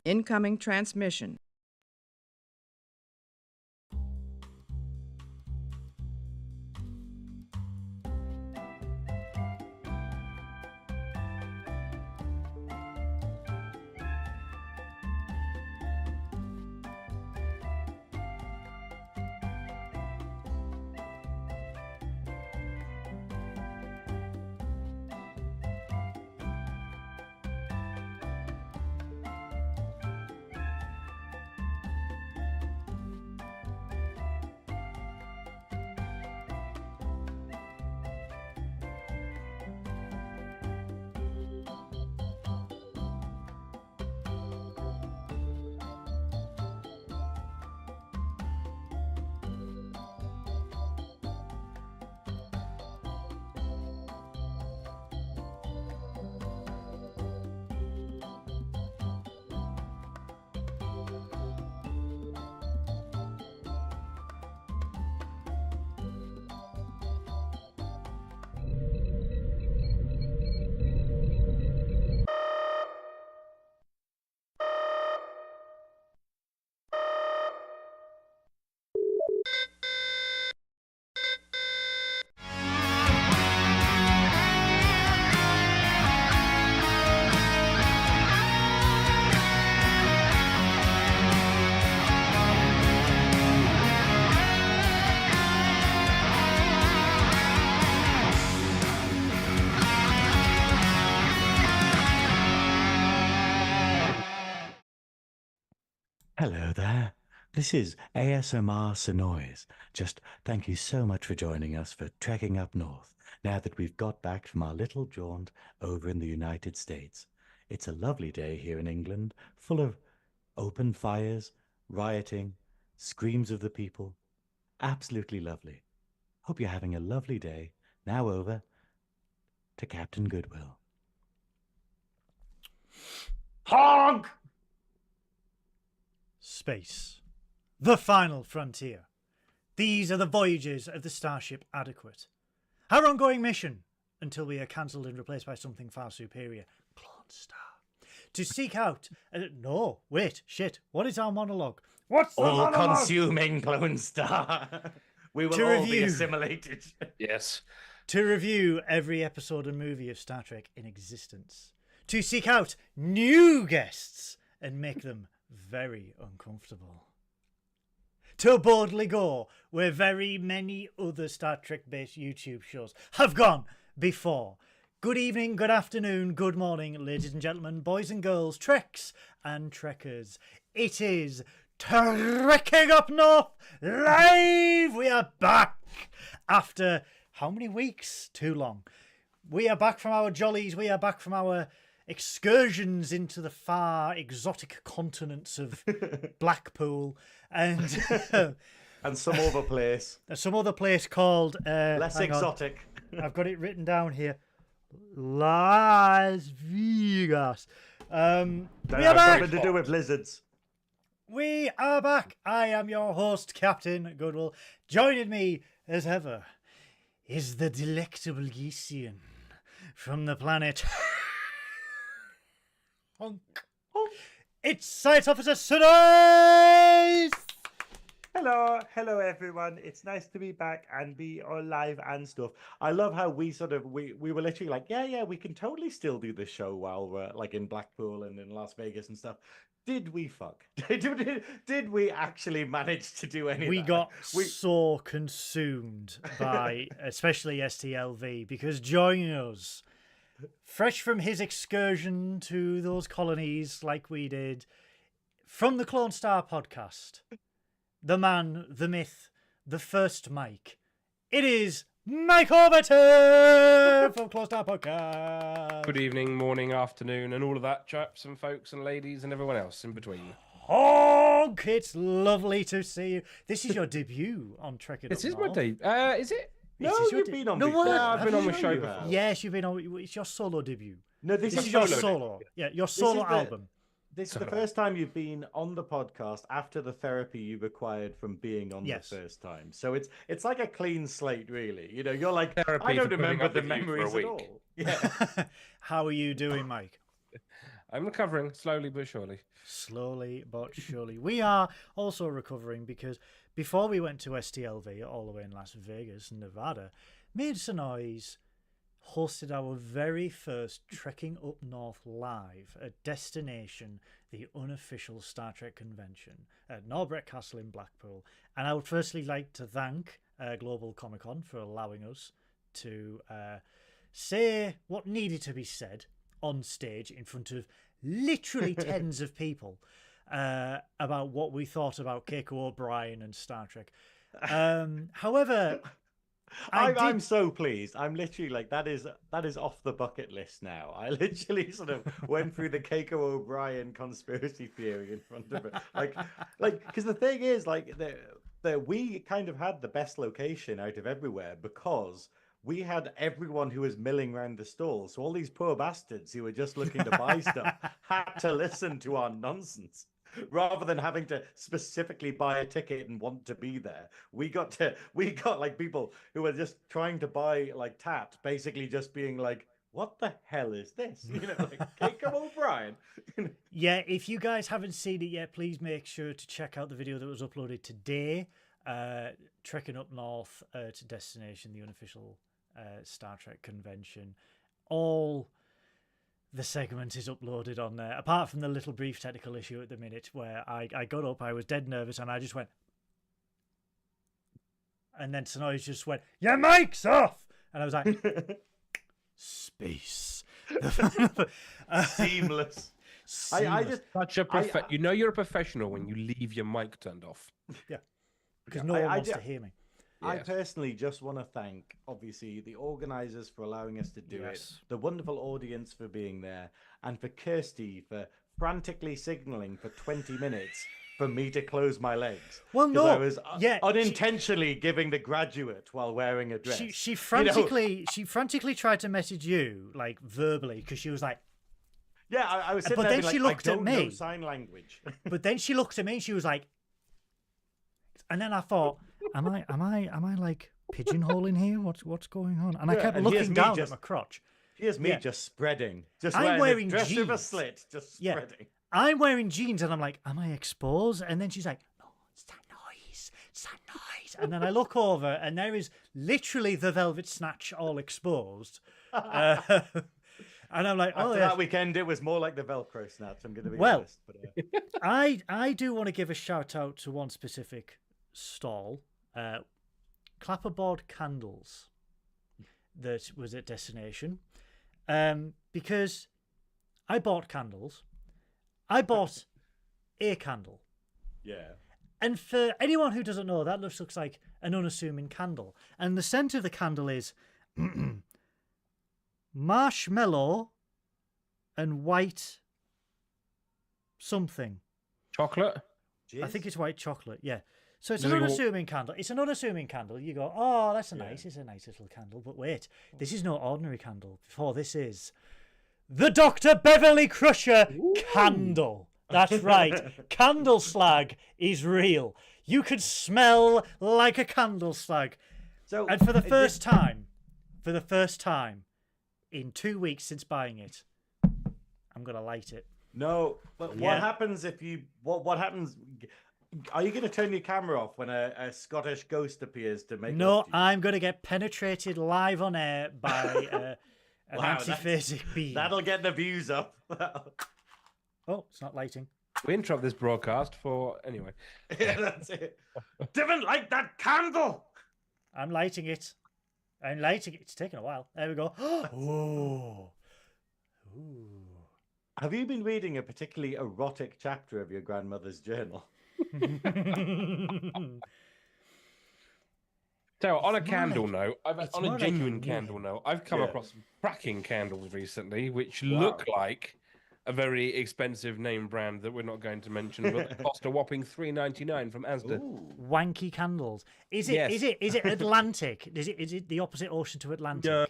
Incoming transmission. Hello there. This is ASMR Synoiz. Just thank you so much for joining us for Trekking Up North, now that we've got back from our little jaunt over in the United States. It's a lovely day here in England, full of open fires, rioting, screams of the people. Absolutely lovely. Hope you're having a lovely day. Now over to Captain Goodwill. Honk! Space. The final frontier. These are the voyages of the starship Adequate. Our ongoing mission, until we are cancelled and replaced by something far superior, Clonestar. To seek out... no, wait, shit. What is our monologue? What's the monologue? All-consuming Clonestar. We will all be assimilated. Yes. To review every episode and movie of Star Trek in existence. To seek out new guests and make them very uncomfortable. To boldly go where very many other Star Trek-based YouTube shows have gone before. Good evening, good afternoon, good morning, ladies and gentlemen, boys and girls, Treks and Trekkers. It is Trekking Up North live! We are back after how many weeks? Too long. We are back from our jollies, we are back from our excursions into the far exotic continents of Blackpool and some other place. some other place called Less exotic. I've got it written down here. Las Vegas. We are back. Nothing to do with lizards. We are back. I am your host, Captain Goodwill. Joining me as ever is the delectable Geesian from the planet Honk. It's Science Officer Synoiz! Hello everyone. It's nice to be back and be alive and stuff. I love how we were literally like, yeah, we can totally still do this show while we're like in Blackpool and in Las Vegas and stuff. Did we fuck? Did we actually manage to do anything? We got so consumed by especially STLV because joining us, fresh from his excursion to those colonies like we did, from the Clonestar Podcast, the man, the myth, the first Mike, it is Mike Overton from Clonestar Podcast. Good evening, morning, afternoon, and all of that, chaps and folks and ladies and everyone else in between. Honk! It's lovely to see you. This is your debut on Trekkin' This Up is my North. debut. Is it? No, you've been on No, before. what? Yeah, I've been on the Have show you? before. Yes, you've been on. It's your solo debut. No, This is your solo. Yeah, your solo is the- album. This is the first time you've been on the podcast after the therapy you acquired from being on Yes. the first time. So it's like a clean slate, really. You know, you're like, Therapy I don't for putting remember up the with you for a memories at week. all. Yeah. How are you doing, Mike? I'm recovering slowly but surely. Slowly but surely. We are also recovering because before we went to STLV all the way in Las Vegas, Nevada, me and Synoiz hosted our very first Trekking Up North live at Destination, the unofficial Star Trek convention at Norbert Castle in Blackpool. And I would firstly like to thank Global Comic Con for allowing us to say what needed to be said on stage in front of literally tens of people about what we thought about Keiko O'Brien and Star Trek. However, I'm so pleased. I'm literally like that is off the bucket list now. I literally sort of went through the Keiko O'Brien conspiracy theory in front of it, like because the thing is like we kind of had the best location out of everywhere because we had everyone who was milling around the stall. So all these poor bastards who were just looking to buy stuff had to listen to our nonsense. Rather than having to specifically buy a ticket and want to be there, we got like people who were just trying to buy like tat, basically just being like, "What the hell is this?" You know, like Keiko O'Brien. Yeah, if you guys haven't seen it yet, please make sure to check out the video that was uploaded today. Trekking Up North to Destination, the unofficial Star Trek convention. All the segment is uploaded on there, apart from the little brief technical issue at the minute where I got up, I was dead nervous, and I just went, and then Synoiz just went, "Your mic's off!" And I was like, space. Seamless. I just Such a you know you're a professional when you leave your mic turned off. Yeah, because no one wants to hear me. I Yes. personally just want to thank, obviously, the organisers for allowing us to do it, the wonderful audience for being there, and for Kirsty for frantically signalling for 20 minutes for me to close my legs. Well, 'Cause no, I was yeah, unintentionally giving the graduate while wearing a dress. She frantically tried to message you like verbally because she was like, yeah, I was sitting but there then being she like, looked I at don't me. know sign language. but then she looked at me and she was like, and then I thought, am I like pigeonholing here? What's going on? And I Yeah, kept and looking here's me down at just- my crotch. Here's me Yeah. just spreading, just I'm wearing a dress with a jeans. slit, just Yeah. spreading. I'm wearing jeans and I'm like, am I exposed? And then she's like, no, it's that noise. And then I look over and there is literally the velvet snatch all exposed. And I'm like, After oh, that yes. weekend, it was more like the Velcro snatch. I'm going to be Well, honest. But, I do want to give a shout out to one specific stall, Clapperboard Candles, that was at Destination, because I bought candles. I bought a candle. yeah. And for anyone who doesn't know, that looks like an unassuming candle. And the scent of the candle is marshmallow and white something. Chocolate? I think it's white chocolate, yeah. So it's Does an it go- unassuming candle. It's an unassuming candle. You go, oh, that's it's a nice little candle. But wait, this is no ordinary candle. For this is the Dr. Beverly Crusher candle. That's right. Candle slag is real. You could smell like a candle slag. So, And for the first time in 2 weeks since buying it, I'm going to light it. no, but Yeah. what happens if you? What happens? Are you going to turn your camera off when a Scottish ghost appears to make? No, love to you? I'm going to get penetrated live on air by an Wow, antiphasic beam. That'll get the views up. Oh, it's not lighting. We interrupt this broadcast for anyway. Yeah, that's it. Didn't like that candle. I'm lighting it. It's taking a while. There we go. Oh. Ooh. Have you been reading a particularly erotic chapter of your grandmother's journal? So on a It's more candle like- note, it's on more a like genuine a candle note, I've come Yeah. across some cracking candles recently, which Wow. look like a very expensive name brand that we're not going to mention, but they cost a whopping $3.99 from Asda. Ooh. Wanky candles. Is it? Yes. Is it Atlantic? Is it the opposite ocean to Atlantic? No,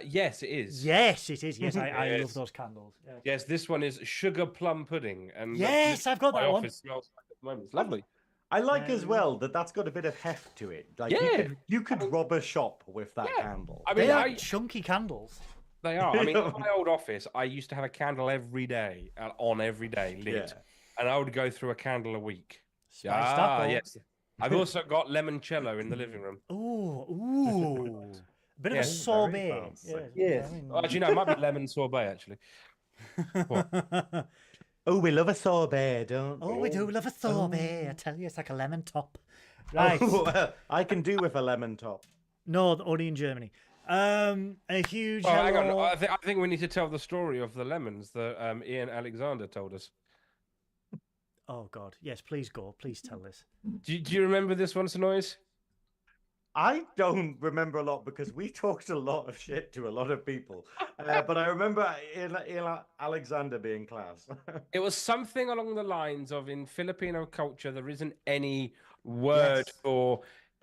yes, it is. Yes, it is. Yes, I love Yes. those candles. Yes. Yes, this one is sugar plum pudding, and Yes, I've got my that one. office smells like at the moment. It's lovely. I like as well that's got a bit of heft to it. Like Yeah. you could rob a shop with that Yeah. candle. I mean, They are I, chunky candles. They are. I mean, in my old office, I used to have a candle every day, lit, Yeah. and I would go through a candle a week. Spiced up, or- yes. I've also got limoncello in the living room. Ooh. A bit of a Yeah. sorbet. Very fancy. Yes. very- Actually, no, it might be lemon sorbet, actually. Oh, we love a sorbet, don't Oh, we? we do love a sorbet. I tell you, it's like a lemon top. Right. Oh, well, I can do with a lemon top. No, only in Germany. A huge Oh, hang on. hello. I think we need to tell the story of the lemons that Ian Alexander told us. Oh, God. Yes, please go. Please tell this. Do you remember this one, Synoiz? I don't remember a lot because we talked a lot of shit to a lot of people. But I remember Ian Alexander being class. It was something along the lines of in Filipino culture, there isn't any word Yes. for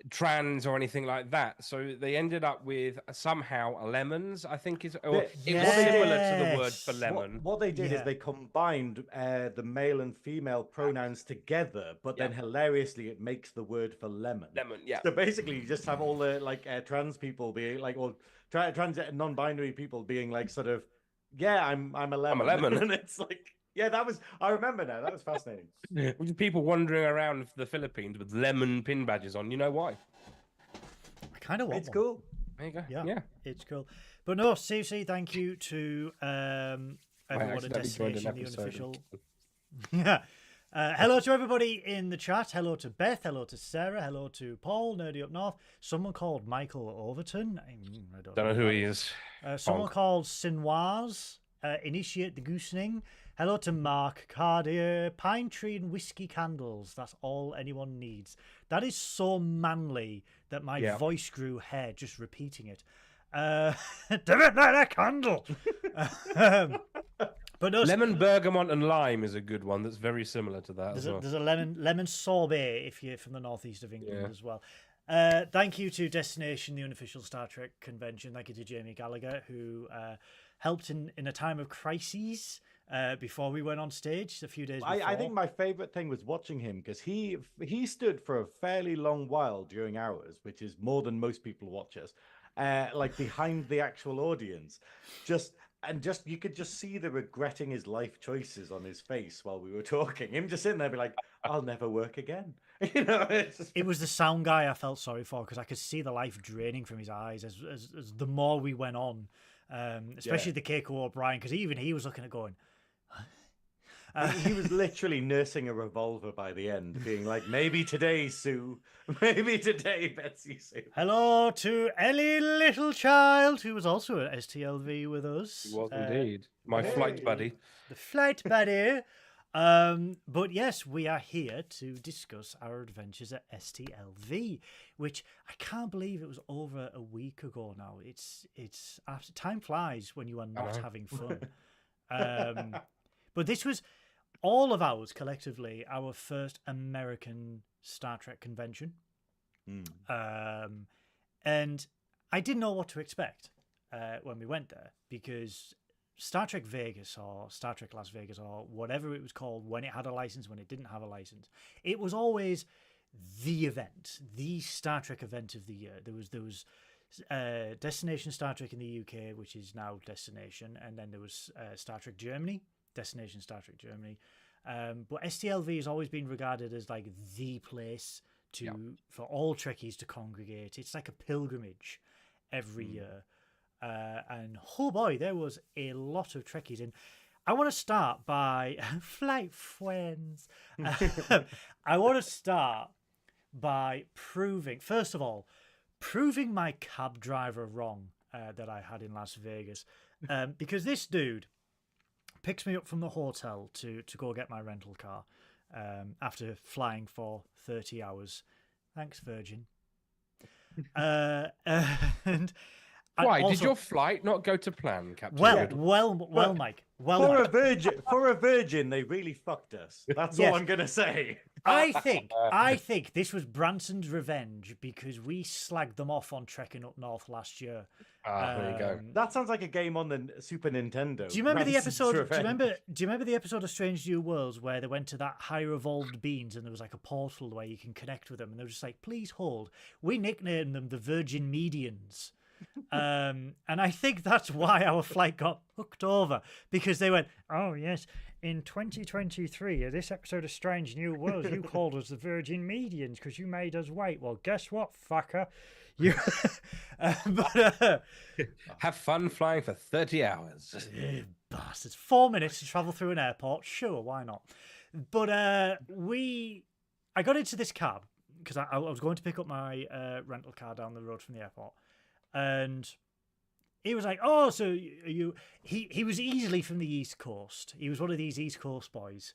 trans or anything like that. So they ended up with somehow lemons, I think it was similar to the word for Yes. lemon. What they did is Yeah. they combined the male and female pronouns together, but then hilariously it makes the word for lemon. Lemon, yeah. So basically, you just have all the trans people being like, or trans non-binary people being like, sort of, yeah, I'm a lemon. lemon. And it's like, yeah, I remember now. That was fascinating. With people wandering around the Philippines with lemon pin badges on. You know why? I kind of want It's one. cool. There you go. Yeah. It's cool. But no, seriously, thank you to everyone at accidentally joined an Destination, the episode. unofficial. Yeah. Hello to everybody in the chat. Hello to Beth. Hello to Sarah. Hello to Paul, Nerdy Up North. Someone called Michael Overton. I Don't know who he is. Someone called Synoiz. Initiate the goosening. Hello to Mark Cardier. Pine tree and whiskey candles. That's all anyone needs. That is so manly that my voice grew hair just repeating it. Damn it, light a candle. But no, Lemon, bergamot, and lime is a good one. That's very similar to that there's as well. a lemon sorbet if you're from the northeast of England as well. Thank you to Destination, the unofficial Star Trek convention. Thank you to Jamie Gallagher, who helped in a time of crises before we went on stage a few days before. I think my favorite thing was watching him because he stood for a fairly long while during ours, which is more than most people watch us, like behind the actual audience, just you could just see the regretting his life choices on his face while we were talking. Him just sitting there, be like, "I'll never work again." You know, it was the sound guy I felt sorry for because I could see the life draining from his eyes as the more we went on, especially the Keiko O'Brien, because even he was looking at going. He was literally nursing a revolver by the end, being like, "Maybe today, Sue. Maybe today, Betsy Sue." Hello to Ellie Littlechild, who was also at STLV with us. He was indeed. My flight buddy. The flight buddy. But yes, we are here to discuss our adventures at STLV, which I can't believe it was over a week ago now. It's after time flies when you are not having fun. But this was all of ours collectively, our first American Star Trek convention. And I didn't know what to expect when we went there because Star Trek Vegas or Star Trek Las Vegas or whatever it was called when it had a license, when it didn't have a license, it was always the event, the Star Trek event of the year. There was Destination Star Trek in the UK, which is now Destination, and then there was Star Trek Germany, Destination Star Trek Germany. But STLV has always been regarded as like the place for all Trekkies to congregate. It's like a pilgrimage every year. And oh boy, there was a lot of Trekkies. And I want to start by flight friends. I want to start by proving my cab driver wrong that I had in Las Vegas. Because this dude picks me up from the hotel to go get my rental car after flying for 30 hours. Thanks, Virgin. And Why also, did your flight not go to plan, Captain? Well, Mike. Well, Mike. For a virgin, they really fucked us. That's all I'm gonna say. I think this was Branson's revenge because we slagged them off on Trekking Up North last year. There you go. That sounds like a game on the Super Nintendo. Do you remember the Branson's episode? Revenge. Do you remember the episode of Strange New Worlds where they went to that higher evolved beings and there was like a portal where you can connect with them and they were just like, "Please hold." We nicknamed them the Virgin Medians. And I think that's why our flight got hooked over, because they went, oh, yes, in 2023, this episode of Strange New Worlds, you called us the Virgin Medians because you made us wait. Well, guess what, fucker? You Have fun flying for 30 hours. Bastards. 4 minutes to travel through an airport. Sure, why not? But I got into this cab because I was going to pick up my rental car down the road from the airport. And he was like, oh, so you... He was easily from the East Coast. He was one of these East Coast boys.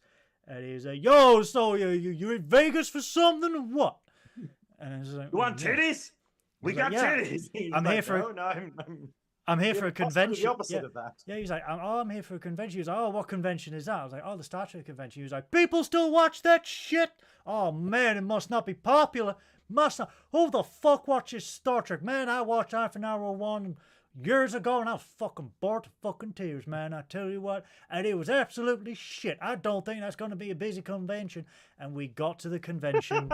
And he was like, yo, so you're in Vegas for something or what? And I was like, you want titties? We got titties. I'm here for... I'm here for a convention. The opposite of that. Yeah, he was like, I'm here for a convention. He was like, oh, what convention is that? I was like, oh, the Star Trek convention. He was like, people still watch that shit? Oh, man, it must not be popular. Must not. Who the fuck watches Star Trek? Man, I watched half an hour one years ago, and I was fucking bored to fucking tears, man. I tell you what. And it was absolutely shit. I don't think that's going to be a busy convention. And we got to the convention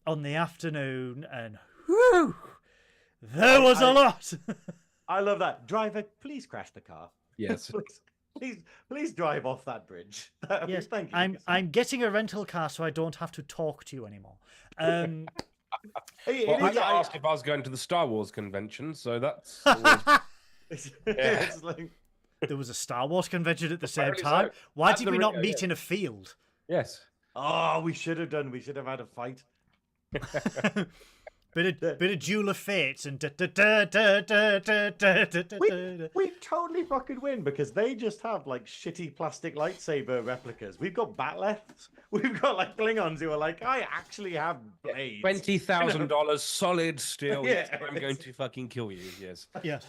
on the afternoon, and whew, there was a lot. I love that. Driver, please crash the car. Yes. please drive off that bridge. Yes, thank you. I'm getting a rental car so I don't have to talk to you anymore. Well, I got asked if I was going to the Star Wars convention, so that's always... It's like... There was a Star Wars convention at the same Apparently time. so. Why At did the we not Rio, meet yeah. in a field? Yes. Oh, we should have done. We should have had a fight. Bit of Duel of Fates and We totally fucking win because they just have like shitty plastic lightsaber replicas. We've got batleths. We've got like Klingons who are like, I actually have blades. $20,000 solid steel. Yeah, Yes, I'm going to fucking kill you. Yes. yeah.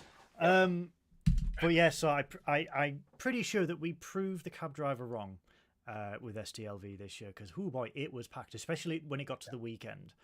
But yeah, so I'm pretty sure that we proved the cab driver wrong with STLV this year because, oh boy, it was packed, especially when it got to the weekend.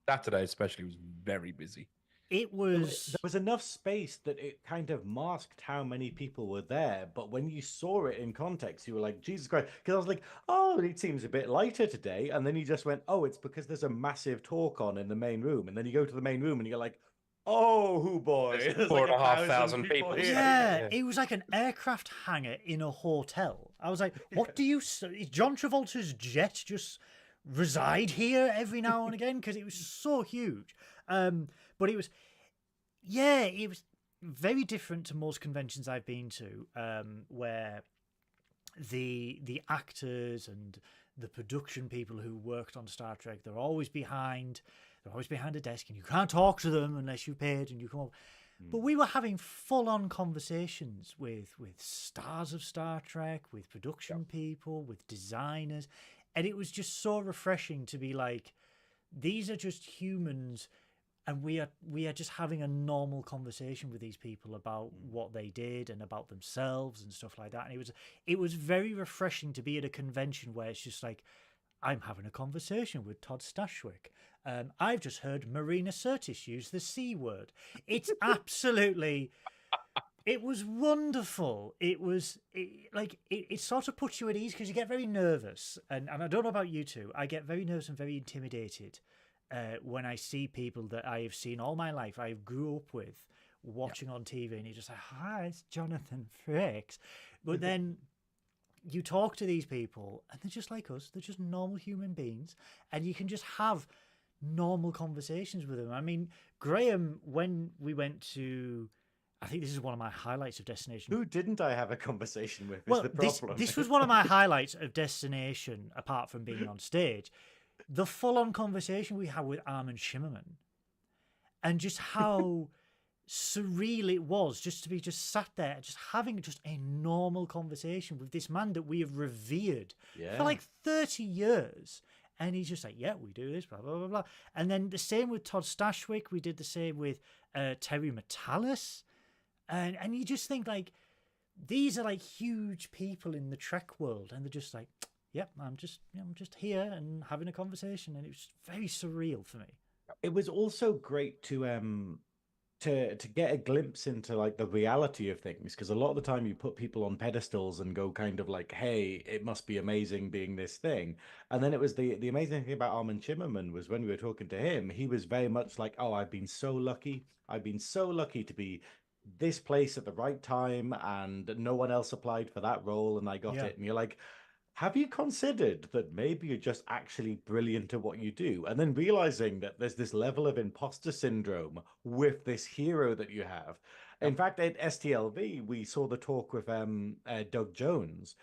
Saturday especially was very busy. It was... There was enough space that it kind of masked how many people were there. But when you saw it in context, you were like, Jesus Christ. Because I was like, oh, it seems a bit lighter today. And then you just went, oh, it's because there's a massive talk on in the main room. And then you go to the main room and you're like, oh, hoo boy. There's 4,500 people. here. Yeah, it was like an aircraft hangar in a hotel. I was like, what do you... Is John Travolta's jet just reside here every now and again? Because it was so huge. But it was... Yeah, it was very different to most conventions I've been to, where the actors and the production people who worked on Star Trek, they're always behind a desk and you can't talk to them unless you paid and you come up. But we were having full-on conversations with stars of Star Trek, with production people, with designers, and it was just so refreshing to be like, these are just humans, and we are just having a normal conversation with these people about what they did and about themselves and stuff like that. And it was very refreshing to be at a convention where it's just like, I'm having a conversation with Todd Stashwick. I've just heard Marina Sirtis use the C word. It's absolutely... It was wonderful. It sort of puts you at ease because you get very nervous. And I don't know about you two. I get very nervous and very intimidated when I see people that I have seen all my life, I grew up with, watching on TV. And you're just like, hi, it's Jonathan Frakes. But then... you talk to these people and they're just like us. They're just normal human beings. And you can just have normal conversations with them. I mean, Graham, when we went to... I think this is one of my highlights of Destination. Who didn't I have a conversation with Well, is the problem. this was one of my highlights of Destination, apart from being on stage. The full-on conversation we had with Armin Shimmerman. And just how... surreal it was just to be just sat there just having just a normal conversation with this man that we have revered for like 30 years, and he's just like, yeah, we do this, blah blah blah blah. And then the same with Todd Stashwick, we did the same with Terry Matalas, and you just think like, these are like huge people in the Trek world, and they're just like, yep, I'm just here and having a conversation, and it was very surreal for me. It was also great to to get a glimpse into like the reality of things, because a lot of the time you put people on pedestals and go kind of like, hey, it must be amazing being this thing. And then it was the amazing thing about Armin Shimmerman was when we were talking to him, he was very much like, oh, I've been so lucky. I've been so lucky to be this place at the right time, and no one else applied for that role, and I got Yeah. it. And you're like, have you considered that maybe you're just actually brilliant at what you do? And then realizing that there's this level of imposter syndrome with this hero that you have. In fact, at STLV, we saw the talk with Doug Jones.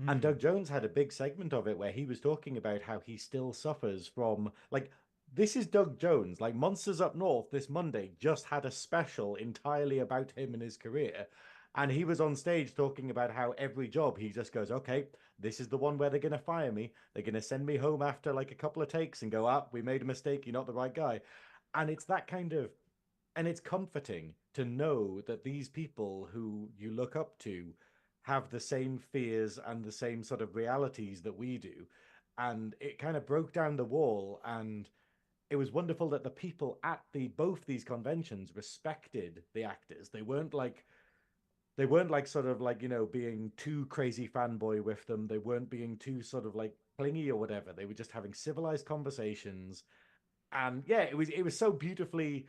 And Doug Jones had a big segment of it where he was talking about how he still suffers from, like, this is Doug Jones. Like, Monsters Up North this Monday just had a special entirely about him and his career. And he was on stage talking about how every job he just goes, okay, this is the one where they're going to fire me. They're going to send me home after like a couple of takes and go, we made a mistake. You're not the right guy. And it's that kind of, and it's comforting to know that these people who you look up to have the same fears and the same sort of realities that we do. And it kind of broke down the wall, and it was wonderful that the people at both these conventions respected the actors. They weren't like sort of like, being too crazy fanboy with them. They weren't being too sort of like clingy or whatever. They were just having civilized conversations. And yeah, it was so beautifully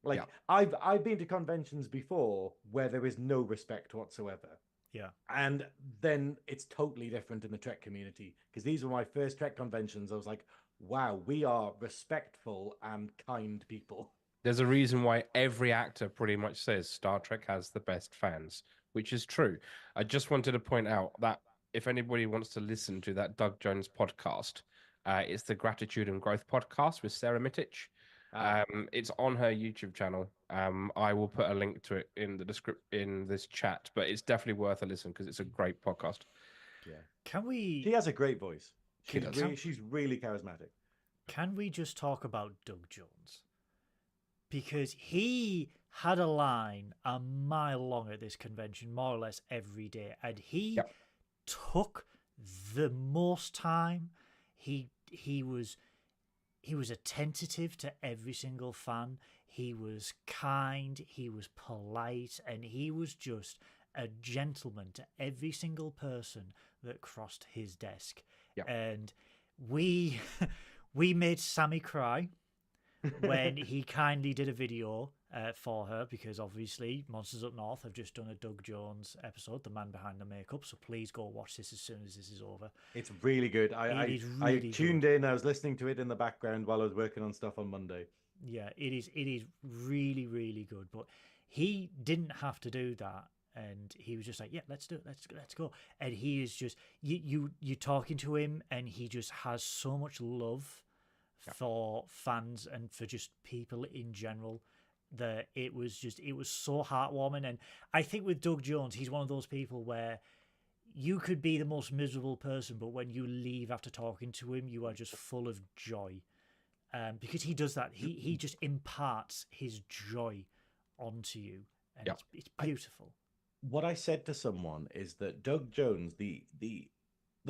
like, I've been to conventions before where there is no respect whatsoever. Yeah. And then it's totally different in the Trek community, because these were my first Trek conventions. I was like, wow, we are respectful and kind people. There's a reason why every actor pretty much says Star Trek has the best fans, which is true. I just wanted to point out that if anybody wants to listen to that Doug Jones podcast, it's the Gratitude and Growth podcast with Sarah Mittich. It's on her YouTube channel. I will put a link to it in the in this chat, but it's definitely worth a listen because it's a great podcast. Yeah. She has a great voice. She's really charismatic. Can we just talk about Doug Jones? Because he had a line a mile long at this convention, more or less every day, and he took the most time. He was attentive to every single fan. He was kind, he was polite, and he was just a gentleman to every single person that crossed his desk. And we made Sammy cry when he kindly did a video for her, because obviously Monsters Up North have just done a Doug Jones episode, The Man Behind the Makeup, so please go watch this as soon as this is over. It's really good. I tuned in, I was listening to it in the background while I was working on stuff on Monday. Yeah, it is really, really good. But he didn't have to do that, and he was just like, yeah, let's do it, let's go. And he is just, you're talking to him, and he just has so much love for fans and for just people in general, that it was so heartwarming. And I think with Doug Jones, he's one of those people where you could be the most miserable person, but when you leave after talking to him, you are just full of joy, because he does that. He just imparts his joy onto you, and it's beautiful. What I said to someone is that Doug Jones, the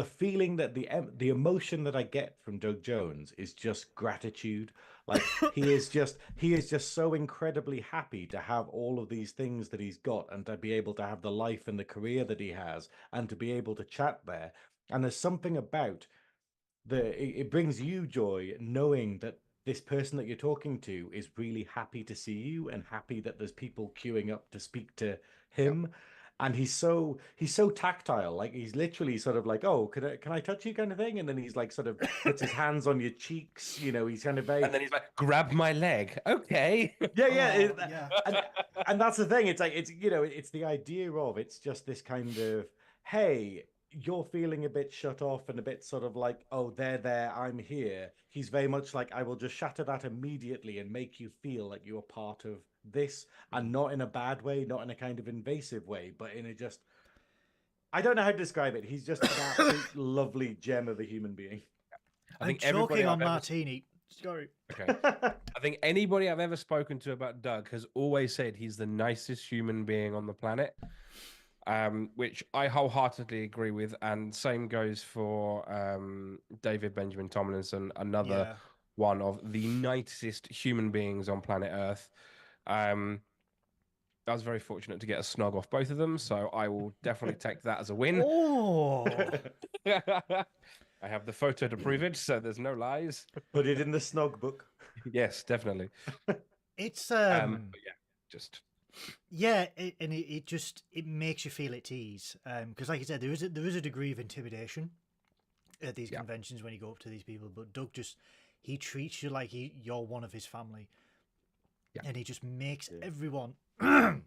feeling that the emotion that I get from Doug Jones is just gratitude. Like he is just so incredibly happy to have all of these things that he's got, and to be able to have the life and the career that he has, and to be able to chat there. And there's something about it brings you joy knowing that this person that you're talking to is really happy to see you, and happy that there's people queuing up to speak to him. And he's so tactile. Like he's literally sort of like, oh, can I touch you, kind of thing. And then he's like sort of puts his hands on your cheeks. He's kind of very. And then he's like, grab my leg. Okay. Yeah. And that's the thing. It's like it's the idea of, it's just this kind of, hey, you're feeling a bit shut off and a bit sort of like, oh, they're there, I'm here. He's very much like, I will just shatter that immediately and make you feel like you're part of this, and not in a bad way, not in a kind of invasive way, but in a just, I don't know how to describe it. He's just an absolute lovely gem of a human being. I'm choking on martini. Sorry. Okay. I think anybody I've ever spoken to about Doug has always said he's the nicest human being on the planet. Which I wholeheartedly agree with, and same goes for David Benjamin Tomlinson, another one of the nicest human beings on planet Earth. I was very fortunate to get a snog off both of them, so I will definitely take that as a win. Oh, I have the photo to prove it, so there's no lies. Put it in the snog book. Yes, definitely. it's But yeah, just it makes you feel at ease. Because like you said, there is a degree of intimidation at these conventions when you go up to these people, but Doug he treats you like you're one of his family. Yeah. And he just makes everyone. I'm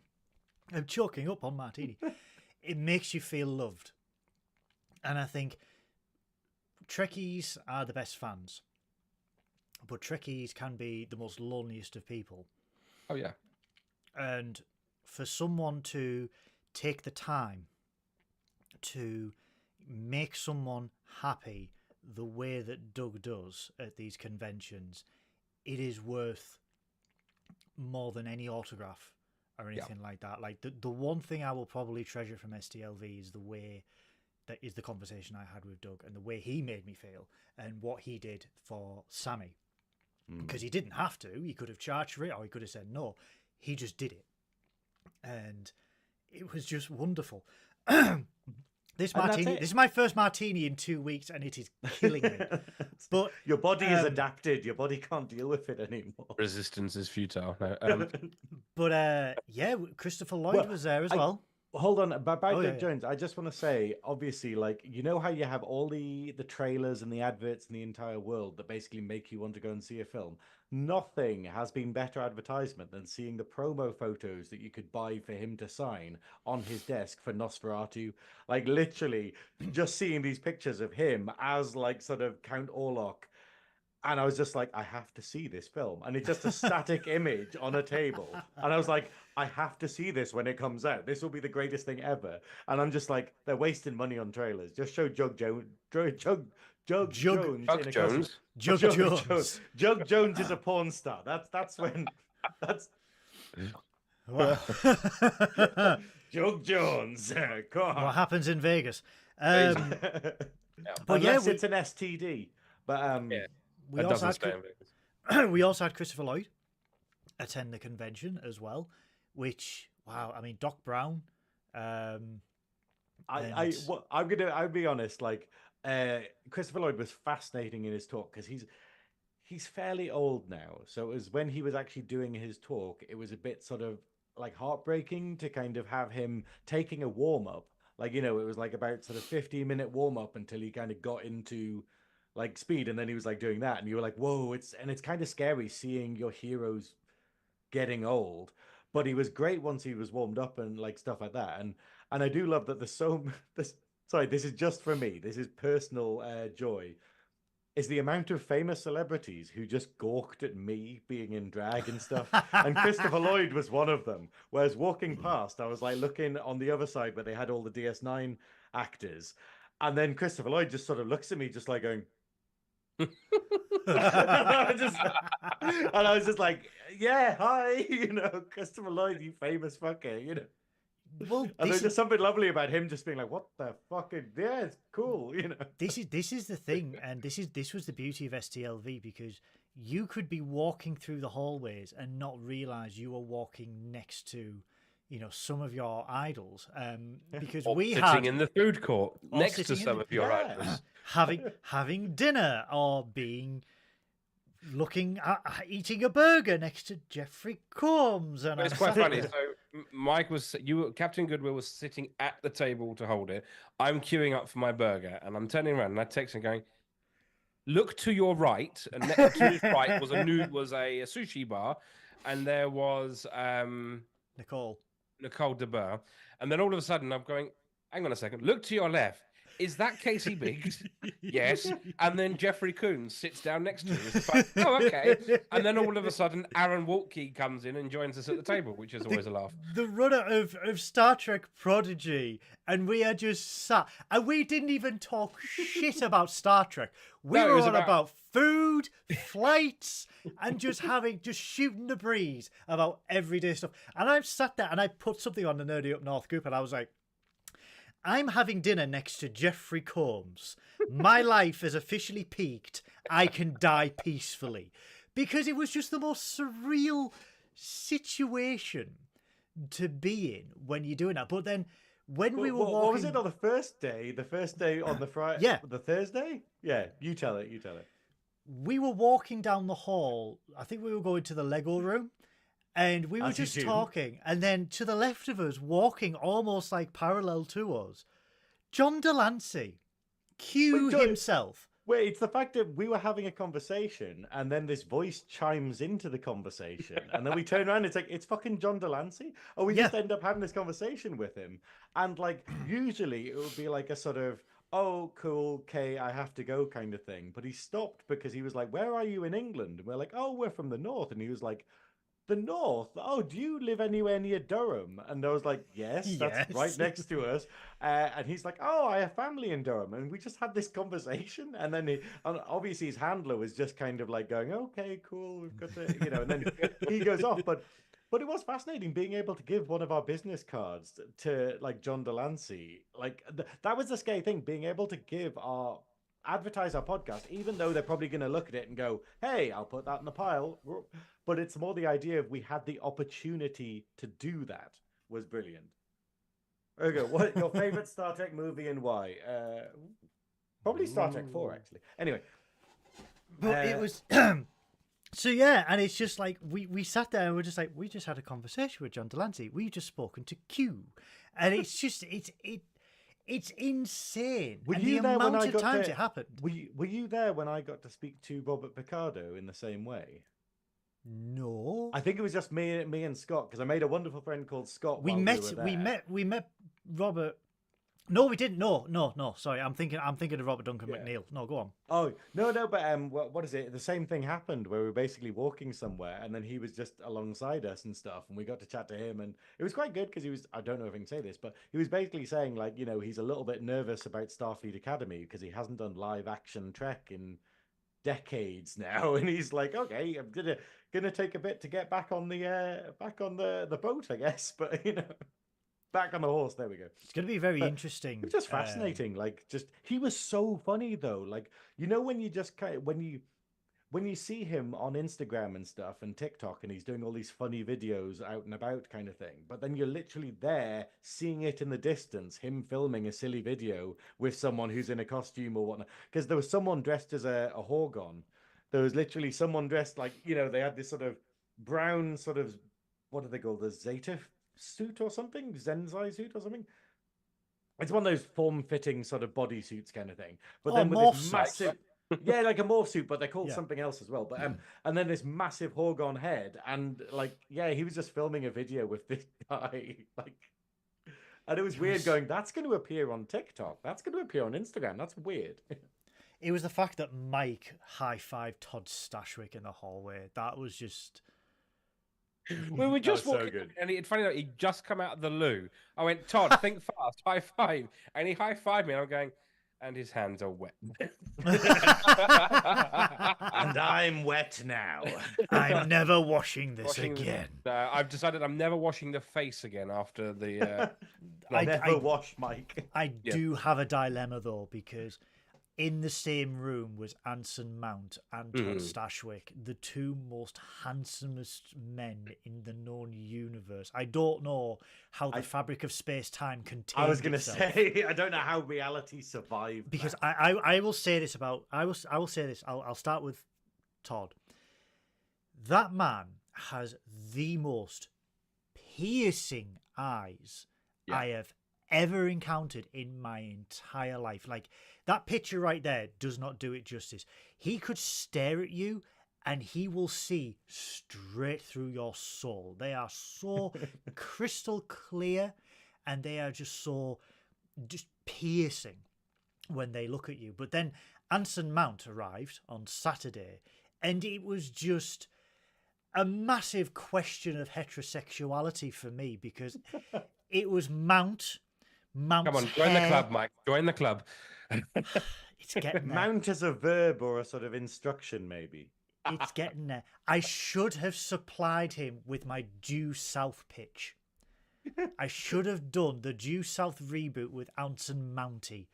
choking up on martini. It makes you feel loved, and I think Trekkies are the best fans, but Trekkies can be the most loneliest of people. Oh yeah, and for someone to take the time to make someone happy the way that Doug does at these conventions, it is worth more than any autograph or anything like that. Like the one thing I will probably treasure from STLV is the conversation I had with Doug and the way he made me feel and what he did for Sammy. Because he didn't have to. He could have charged for it or he could have said no. He just did it. And it was just wonderful. This is my first martini in 2 weeks, and it is killing me. But your body is adapted. Your body can't deal with it anymore. Resistance is futile. No, but Christopher Lloyd was there as well. Hold on, about Doug Jones, I just want to say, obviously, like, you know how you have all the trailers and the adverts in the entire world that basically make you want to go and see a film? Nothing has been better advertisement than seeing the promo photos that you could buy for him to sign on his desk for Nosferatu. Like, literally, just seeing these pictures of him as, like, sort of Count Orlok. And I was just like, I have to see this film. And it's just a static image on a table. And I was like, I have to see this when it comes out. This will be the greatest thing ever. And I'm just like, they're wasting money on trailers. Just show Jug Jones. Jug Jones is a porn star. That's when. That's. Jug Jones. God. What happens in Vegas? But unless it's an STD. But we also had Christopher Lloyd attend the convention as well, which I mean Doc Brown. I'll be honest, like Christopher Lloyd was fascinating in his talk because he's fairly old now. So it was when he was actually doing his talk, it was a bit sort of like heartbreaking to kind of have him taking a warm up. Like, you know, it was like about sort of 15-minute warm up until he kind of got into like speed, and then he was like doing that, and you were like, whoa, it's kind of scary seeing your heroes getting old. But he was great once he was warmed up and like stuff like that. And I do love that this is just for me, this is personal joy, is the amount of famous celebrities who just gawked at me being in drag and stuff. And Christopher Lloyd was one of them. Whereas walking past, I was like looking on the other side where they had all the DS9 actors, and then Christopher Lloyd just sort of looks at me just like going, and I was just like, yeah, hi, you know, Christopher Lloyd, you famous fucker, you know. Well, and there's just something lovely about him just being like, what the fuck? Yeah, it's cool, you know. This is the thing, and this was the beauty of STLV, because you could be walking through the hallways and not realize you were walking next to, you know, some of your idols, because or sitting in the food court next to some of your idols, having dinner, or eating a burger next to Jeffrey Combs. And it's quite funny. So Captain Goodwill was sitting at the table to hold it. I'm queuing up for my burger, and I'm turning around and I text him going, "Look to your right," and next to his right was a sushi bar, and there was Nicole DeBurr, and then all of a sudden I'm going, hang on a second, look to your left. Is that Casey Biggs? Yes. And then Jeffrey Coons sits down next to him. It's like, oh, okay. And then all of a sudden Aaron Waltke comes in and joins us at the table, which is always a laugh. The runner of Star Trek Prodigy, and we are just sat, and we didn't even talk shit about Star Trek. We were on about food, flights, and just shooting the breeze about everyday stuff. And I've sat there and I put something on the Nerdy Up North group, and I was like, I'm having dinner next to Jeffrey Combs. My life has officially peaked. I can die peacefully. Because it was just the most surreal situation to be in when you're doing that. But then when we were walking... What was it on the first day? The first day on the Friday? Yeah. The Thursday? Yeah, you tell it. We were walking down the hall. I think we were going to the Lego room. And we were As you just do. talking. And then to the left of us, walking almost like parallel to us, John Delancey. Q himself. Wait, it's the fact that we were having a conversation and then this voice chimes into the conversation. And then we turn around and it's like, it's fucking John Delancey. Or we just end up having this conversation with him. And like, usually it would be like a sort of, oh, cool, okay, I have to go kind of thing. But he stopped because he was like, where are you in England? And we're like, oh, we're from the north. And he was like, the north? Oh, do you live anywhere near Durham? And I was like, yes, that's right next to us. And he's like, oh, I have family in Durham. And we just had this conversation. And then and obviously his handler was just kind of like going, okay, cool, we've got to, and then he goes off. But it was fascinating being able to give one of our business cards to like John Delancey. Like that was the scary thing, being able to advertise our podcast, even though they're probably going to look at it and go, hey, I'll put that in the pile. But it's more the idea of we had the opportunity to do that was brilliant. Okay, what your favorite Star Trek movie and why? Probably Star Trek 4, actually. Anyway. But it was... So yeah, and it's just like we sat there and we're just like, we just had a conversation with John Delancey. We've just spoken to Q. And it's just it's insane. Were and you the there when amount I of got times to, it happened. Were you there when I got to speak to Robert Picardo in the same way? No. I think it was just me and Scott, because I made a wonderful friend called Scott. We met Robert. No, we didn't. No. Sorry, I'm thinking of Robert Duncan McNeil. No, go on. Oh no, but what is it? The same thing happened where we were basically walking somewhere, and then he was just alongside us and stuff, and we got to chat to him, and it was quite good because he was. I don't know if I can say this, but he was basically saying like, he's a little bit nervous about Starfleet Academy because he hasn't done live action Trek in decades now, and he's like, okay, I'm gonna take a bit to get back on the boat, I guess, but back on the horse. There we go. It's going to be very interesting. It's just fascinating. He was so funny though. Like, when you just when you see him on Instagram and stuff and TikTok, and he's doing all these funny videos out and about kind of thing, but then you're literally there seeing it in the distance, him filming a silly video with someone who's in a costume or whatnot. Because there was someone dressed as a Horgon. There was literally someone dressed like, they had this sort of brown sort of, what do they call, the Zeta suit or something, Zenzai suit or something. It's one of those form-fitting sort of bodysuits kind of thing. But then with this massive, like a morph suit, but they're called something else as well. But and then this massive Horgon head, and he was just filming a video with this guy, and it was weird going, that's going to appear on TikTok, that's going to appear on Instagram, that's weird. It was the fact that Mike high-fived Todd Stashwick in the hallway. That was just... We were just walking, so good. and it's funny that he'd just come out of the loo. I went, Todd, think fast, high five, and he high fived me, and I'm going, and his hands are wet. And I'm wet now. I'm never washing this again. I've decided I'm never washing the face again after the. Never wash, Mike. I do have a dilemma though, because in the same room was Anson Mount and Todd Stashwick, the two most handsomest men in the known universe. I don't know how the fabric of space-time contained I was going to itself. say, I don't know how reality survived. Because I will say this about... I will say this. I'll start with Todd. That man has the most piercing eyes I have ever encountered in my entire life. Like, that picture right there does not do it justice. He could stare at you and he will see straight through your soul. They are so crystal clear, and they are just piercing when they look at you. But then Anson Mount arrived on Saturday, and it was just a massive question of heterosexuality for me, because it was Mount's Come on, join the club, Mike. Join the club. It's getting there. Mount as a verb or a sort of instruction, maybe. It's getting there. I should have supplied him with my Due South pitch. I should have done the Due South reboot with Anson Mounty.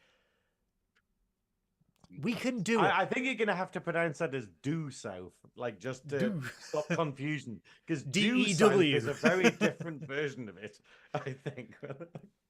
We can do it. I think you're gonna have to pronounce that as due south, like just to Due. stop confusion, because DEW. due south is a very different version of it. I think.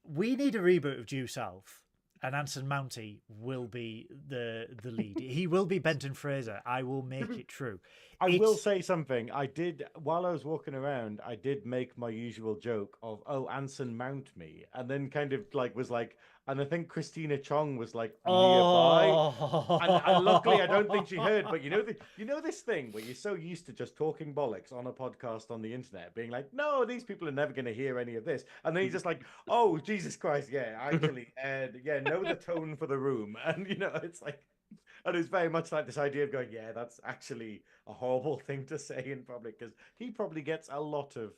We need a reboot of Due South, and Anson Mounty will be the lead. He will be Benton Fraser. I will make it true. I will say something. I did, while I was walking around, I did make my usual joke of, "Oh, Anson Mount me," and then kind of like was like, and I think Christina Chong was like nearby. And luckily, I don't think she heard. But you know this thing where you're so used to just talking bollocks on a podcast on the internet, being like, "No, these people are never going to hear any of this," and then you're just like, "Oh, Jesus Christ, yeah, actually, yeah, know the tone for the room," and it's like. And it's very much like this idea of going, yeah, that's actually a horrible thing to say in public, because he probably gets a lot of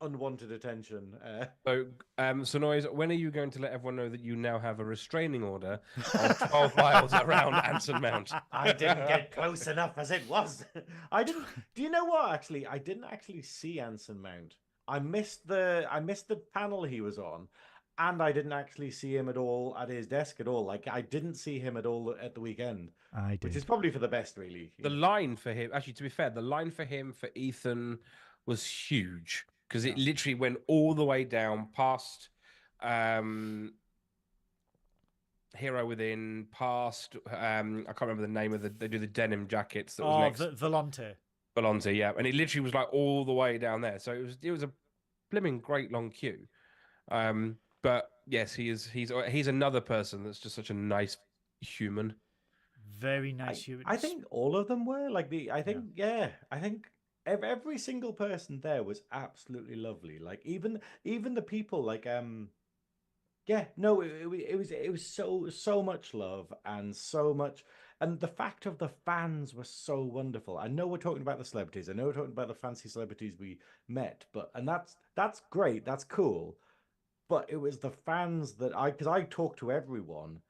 unwanted attention. So, Synoiz, when are you going to let everyone know that you now have a restraining order of 12 miles around Anson Mount? I didn't get close enough as it was. I didn't. Do you know what? Actually, I didn't actually see Anson Mount. I missed the panel he was on. And I didn't actually see him at all at his desk at all. Like, I didn't see him at all at the weekend. I did. Which is probably for the best, really. The line for him, actually, to be fair, the line for him, for Ethan, was huge. Because it literally went all the way down past Hero Within, past, I can't remember the name of they do the denim jackets that was next. Volante. Volante, yeah. And it literally was like all the way down there. So it was a blimmin' great long queue. But yes, he's another person that's just such a nice human. Very nice human. I think all of them were I think every single person there was absolutely lovely. Like even the people like it was so much love and so much, and the fact of the fans was so wonderful. I know we're talking about the celebrities. I know we're talking about the fancy celebrities we met, and that's great. That's cool. But it was the fans because I talked to everyone.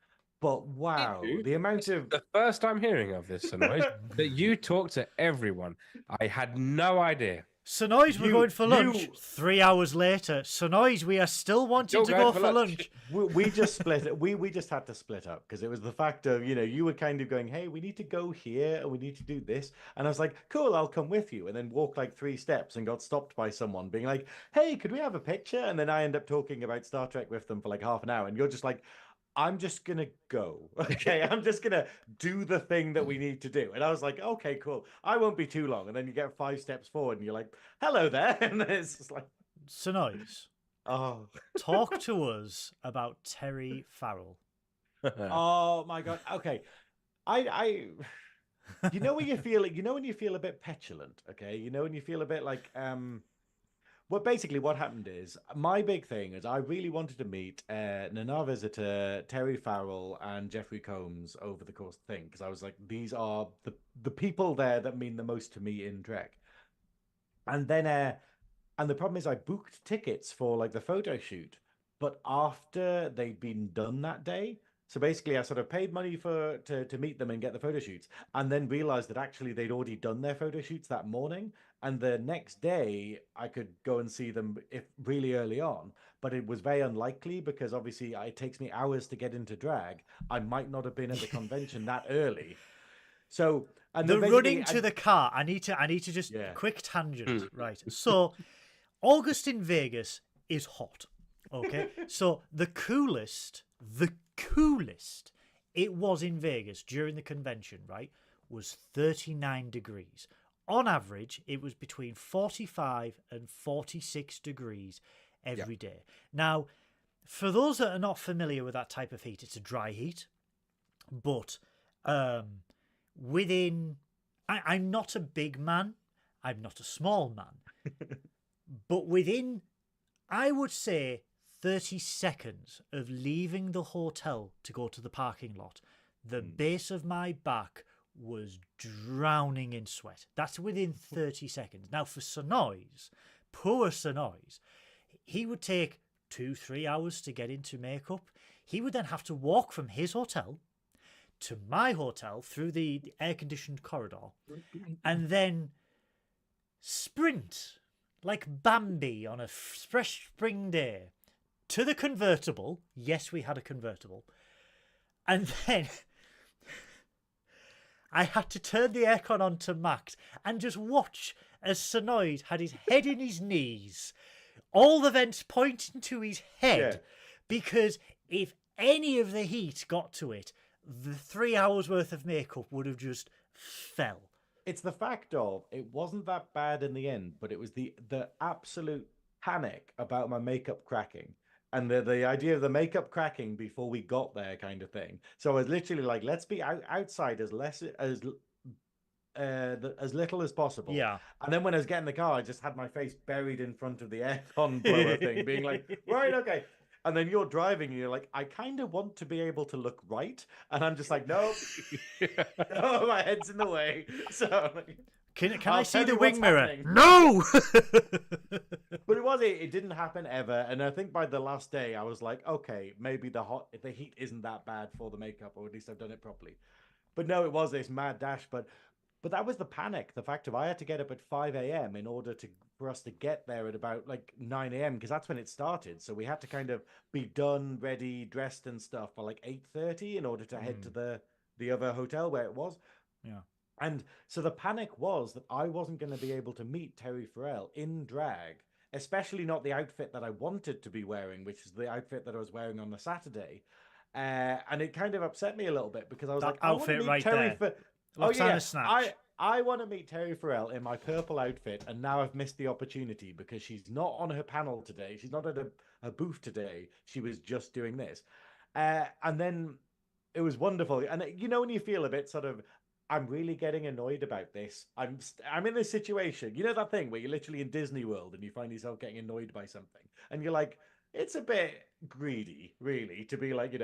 But wow, the amount of the first I'm hearing of this, Synoiz, that you talk to everyone. I had no idea. Synoiz, we're going for lunch. 3 hours later, Synoiz, we are still wanting to go for lunch. We just split it. We just had to split up because it was the fact of, you were kind of going, hey, we need to go here and we need to do this. And I was like, cool, I'll come with you. And then walked like 3 steps and got stopped by someone being like, hey, could we have a picture? And then I end up talking about Star Trek with them for like half an hour. And you're just like, I'm just going to go. Okay. I'm just going to do the thing that we need to do. And I was like, okay, cool. I won't be too long. And then you get 5 steps forward and you're like, hello there. And then it's just like, Synoiz, talk to us about Terry Farrell. Oh my God. Okay. When you feel a bit petulant, okay? When you feel a bit like, well, basically what happened is my big thing is I really wanted to meet Nana Visitor, Terry Farrell, and Jeffrey Combs over the course of the thing, because I was like, these are the people there that mean the most to me in Trek. And then, and the problem is I booked tickets for like the photo shoot, but after they'd been done that day. So basically, I sort of paid money to meet them and get the photo shoots, and then realized that actually they'd already done their photo shoots that morning. And the next day, I could go and see them if really early on, but it was very unlikely because obviously it takes me hours to get into drag. I might not have been at the convention that early. So and the running to the car. I need to just quick tangent, right? So August in Vegas is hot. Okay, so the coolest it was in Vegas during the convention, right, was 39 degrees. On average, it was between 45 and 46 degrees every day. Now, for those that are not familiar with that type of heat, it's a dry heat. But I'm not a big man. I'm not a small man. But within, I would say, 30 seconds of leaving the hotel to go to the parking lot, the base of my back was drowning in sweat. That's within 30 seconds. Now, for Synoiz, poor Synoiz, he would take 2-3 hours to get into makeup. He would then have to walk from his hotel to my hotel through the air-conditioned corridor and then sprint like Bambi on a fresh spring day to the convertible. Yes, we had a convertible. And then I had to turn the aircon on to max and just watch as Synoiz had his head in his knees, all the vents pointing to his head, because if any of the heat got to it, the 3 hours worth of makeup would have just fell. It's the fact of it wasn't that bad in the end, but it was the absolute panic about my makeup cracking. And the idea of the makeup cracking before we got there, kind of thing. So I was literally like, let's be outside as little as possible. Yeah. And then when I was getting in the car, I just had my face buried in front of the aircon blower thing, being like, right, okay. And then you're driving and you're like, I kind of want to be able to look right. And I'm just like, nope. No, my head's in the way. So Can I I'll see tell the you wing what's mirror? happening. No! But it didn't happen ever. And I think by the last day, I was like, okay, maybe the heat isn't that bad for the makeup, or at least I've done it properly. But no, it was this mad dash. But that was the panic. The fact of I had to get up at 5 a.m. in order for us to get there at about like 9 a.m. because that's when it started. So we had to kind of be done, ready, dressed and stuff by like 8:30 in order to head to the other hotel where it was. Yeah. And so the panic was that I wasn't going to be able to meet Terry Farrell in drag, especially not the outfit that I wanted to be wearing, which is the outfit that I was wearing on the Saturday. And it kind of upset me a little bit because I was That like, I want to outfit meet right Terry there. Loxana Snatch. I want to meet Terry Farrell in my purple outfit, and now I've missed the opportunity because she's not on her panel today. She's not at a booth today. She was just doing this. And then it was wonderful. And you know when you feel a bit sort of, I'm really getting annoyed about this. I'm in this situation. You know that thing where you're literally in Disney World and you find yourself getting annoyed by something, and you're like, it's a bit greedy, really, to be like,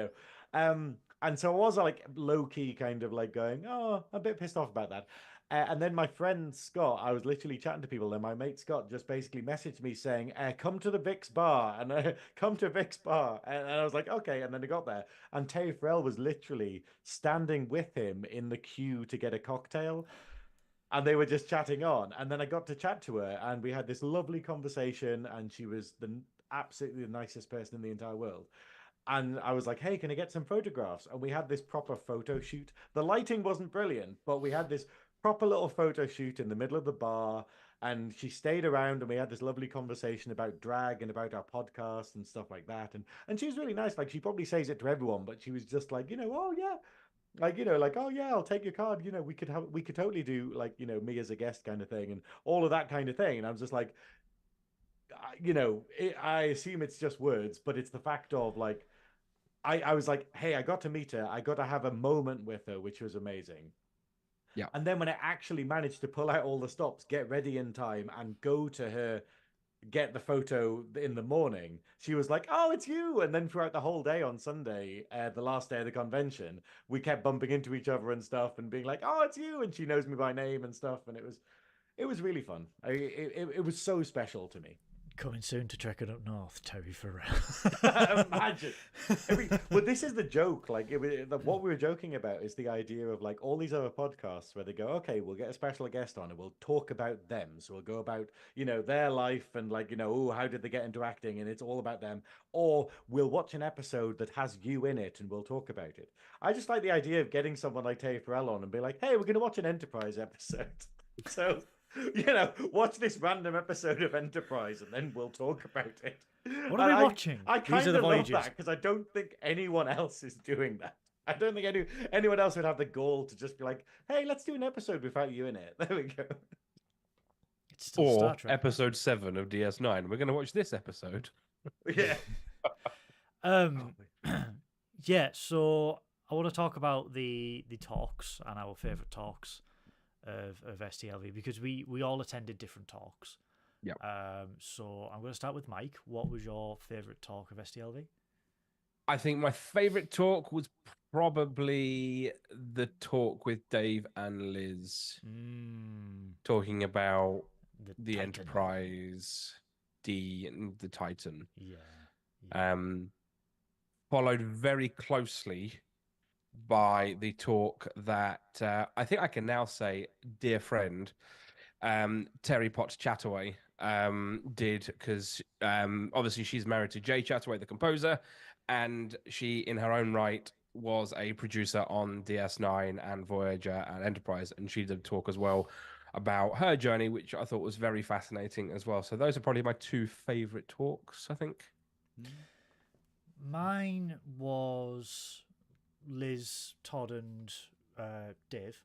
and so I was like low key kind of like going, oh, I'm a bit pissed off about that. And then my friend Scott, I was literally chatting to people, and my mate Scott just basically messaged me saying, come to the Vic's bar, and come to Vic's bar. And I was like, okay. And then I got there, and Terry Farrell was literally standing with him in the queue to get a cocktail. And they were just chatting on. And then I got to chat to her, and we had this lovely conversation, and she was absolutely the nicest person in the entire world. And I was like, hey, can I get some photographs? And we had this proper photo shoot. The lighting wasn't brilliant, but we had this proper little photo shoot in the middle of the bar. And she stayed around, and we had this lovely conversation about drag and about our podcast and stuff like that. And she was really nice. Like, she probably says it to everyone, but she was just like, oh yeah. Like, like, oh yeah, I'll take your card. We could totally do like, me as a guest kind of thing and all of that kind of thing. And I was just like, I assume it's just words, but it's the fact of like, I was like, hey, I got to meet her. I got to have a moment with her, which was amazing. Yeah. And then when I actually managed to pull out all the stops, get ready in time, and go to her, get the photo in the morning, she was like, oh, it's you. And then throughout the whole day on Sunday, the last day of the convention, we kept bumping into each other and stuff and being like, oh, it's you. And she knows me by name and stuff. And it was really fun. It was so special to me. Coming soon to Trekkin Up North, Terry Farrell. Imagine. Well, this is the joke. Like, what we were joking about is the idea of like all these other podcasts where they go, okay, we'll get a special guest on and we'll talk about them. So we'll go about, their life and like, oh, how did they get into acting? And it's all about them. Or we'll watch an episode that has you in it and we'll talk about it. I just like the idea of getting someone like Terry Farrell on and be like, hey, we're going to watch an Enterprise episode. So, watch this random episode of Enterprise and then we'll talk about it. What are we watching? I kind These are the of love Voyages. that because I don't think anyone else is doing that. I don't think anyone else would have the gall to just be like, hey, let's do an episode without you in it. There we go. It's still Or Star Trek. episode 7 of DS9. We're going to watch this episode. Yeah. Yeah, so I want to talk about the talks and our favourite talks of STLV because we all attended different talks. Yeah. So I'm going to start with Mike. What was your favourite talk of STLV? I think my favorite talk was probably the talk with Dave and Liz talking about the Titan. Enterprise, and the Titan. Yeah. Followed very closely by the talk that I think I can now say, dear friend, Terry Potts Chataway did, because obviously she's married to Jay Chataway, the composer, and she, in her own right, was a producer on DS9 and Voyager and Enterprise, and she did talk as well about her journey, which I thought was very fascinating as well. So those are probably my two favorite talks, I think. Mine was Liz, Todd, and Dave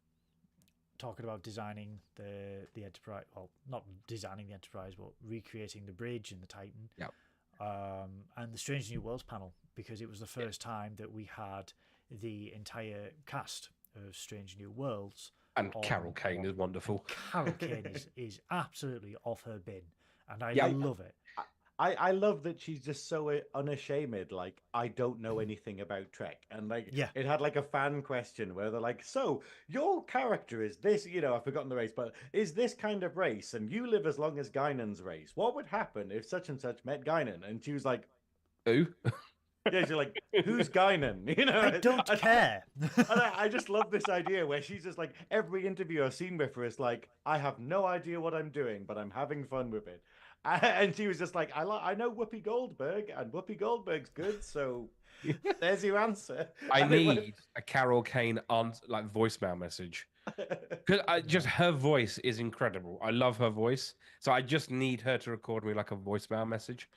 talking about designing the Enterprise. Well, not designing the Enterprise, but recreating the bridge and the Titan. Yep. And the Strange New Worlds panel, because it was the first time that we had the entire cast of Strange New Worlds. And Carol Kane is wonderful. Carol Kane is absolutely off her bin, and I love it. I love that she's just so unashamed. Like, I don't know anything about Trek, and like, it had like a fan question where they're like, "So your character is this? You know, I've forgotten the race, but is this kind of race? And you live as long as Guinan's race. What would happen if such and such met Guinan?" And she was like, "Who?" Yeah, she's like, "Who's Guinan?" You know, I don't care. And I just love this idea where she's just like, every interview I've seen with her is like, "I have no idea what I'm doing, but I'm having fun with it." And she was just like, I know Whoopi Goldberg, and Whoopi Goldberg's good, so there's your answer. I need a Carol Kane like voicemail message, because just her voice is incredible. I love her voice, so I just need her to record me like a voicemail message.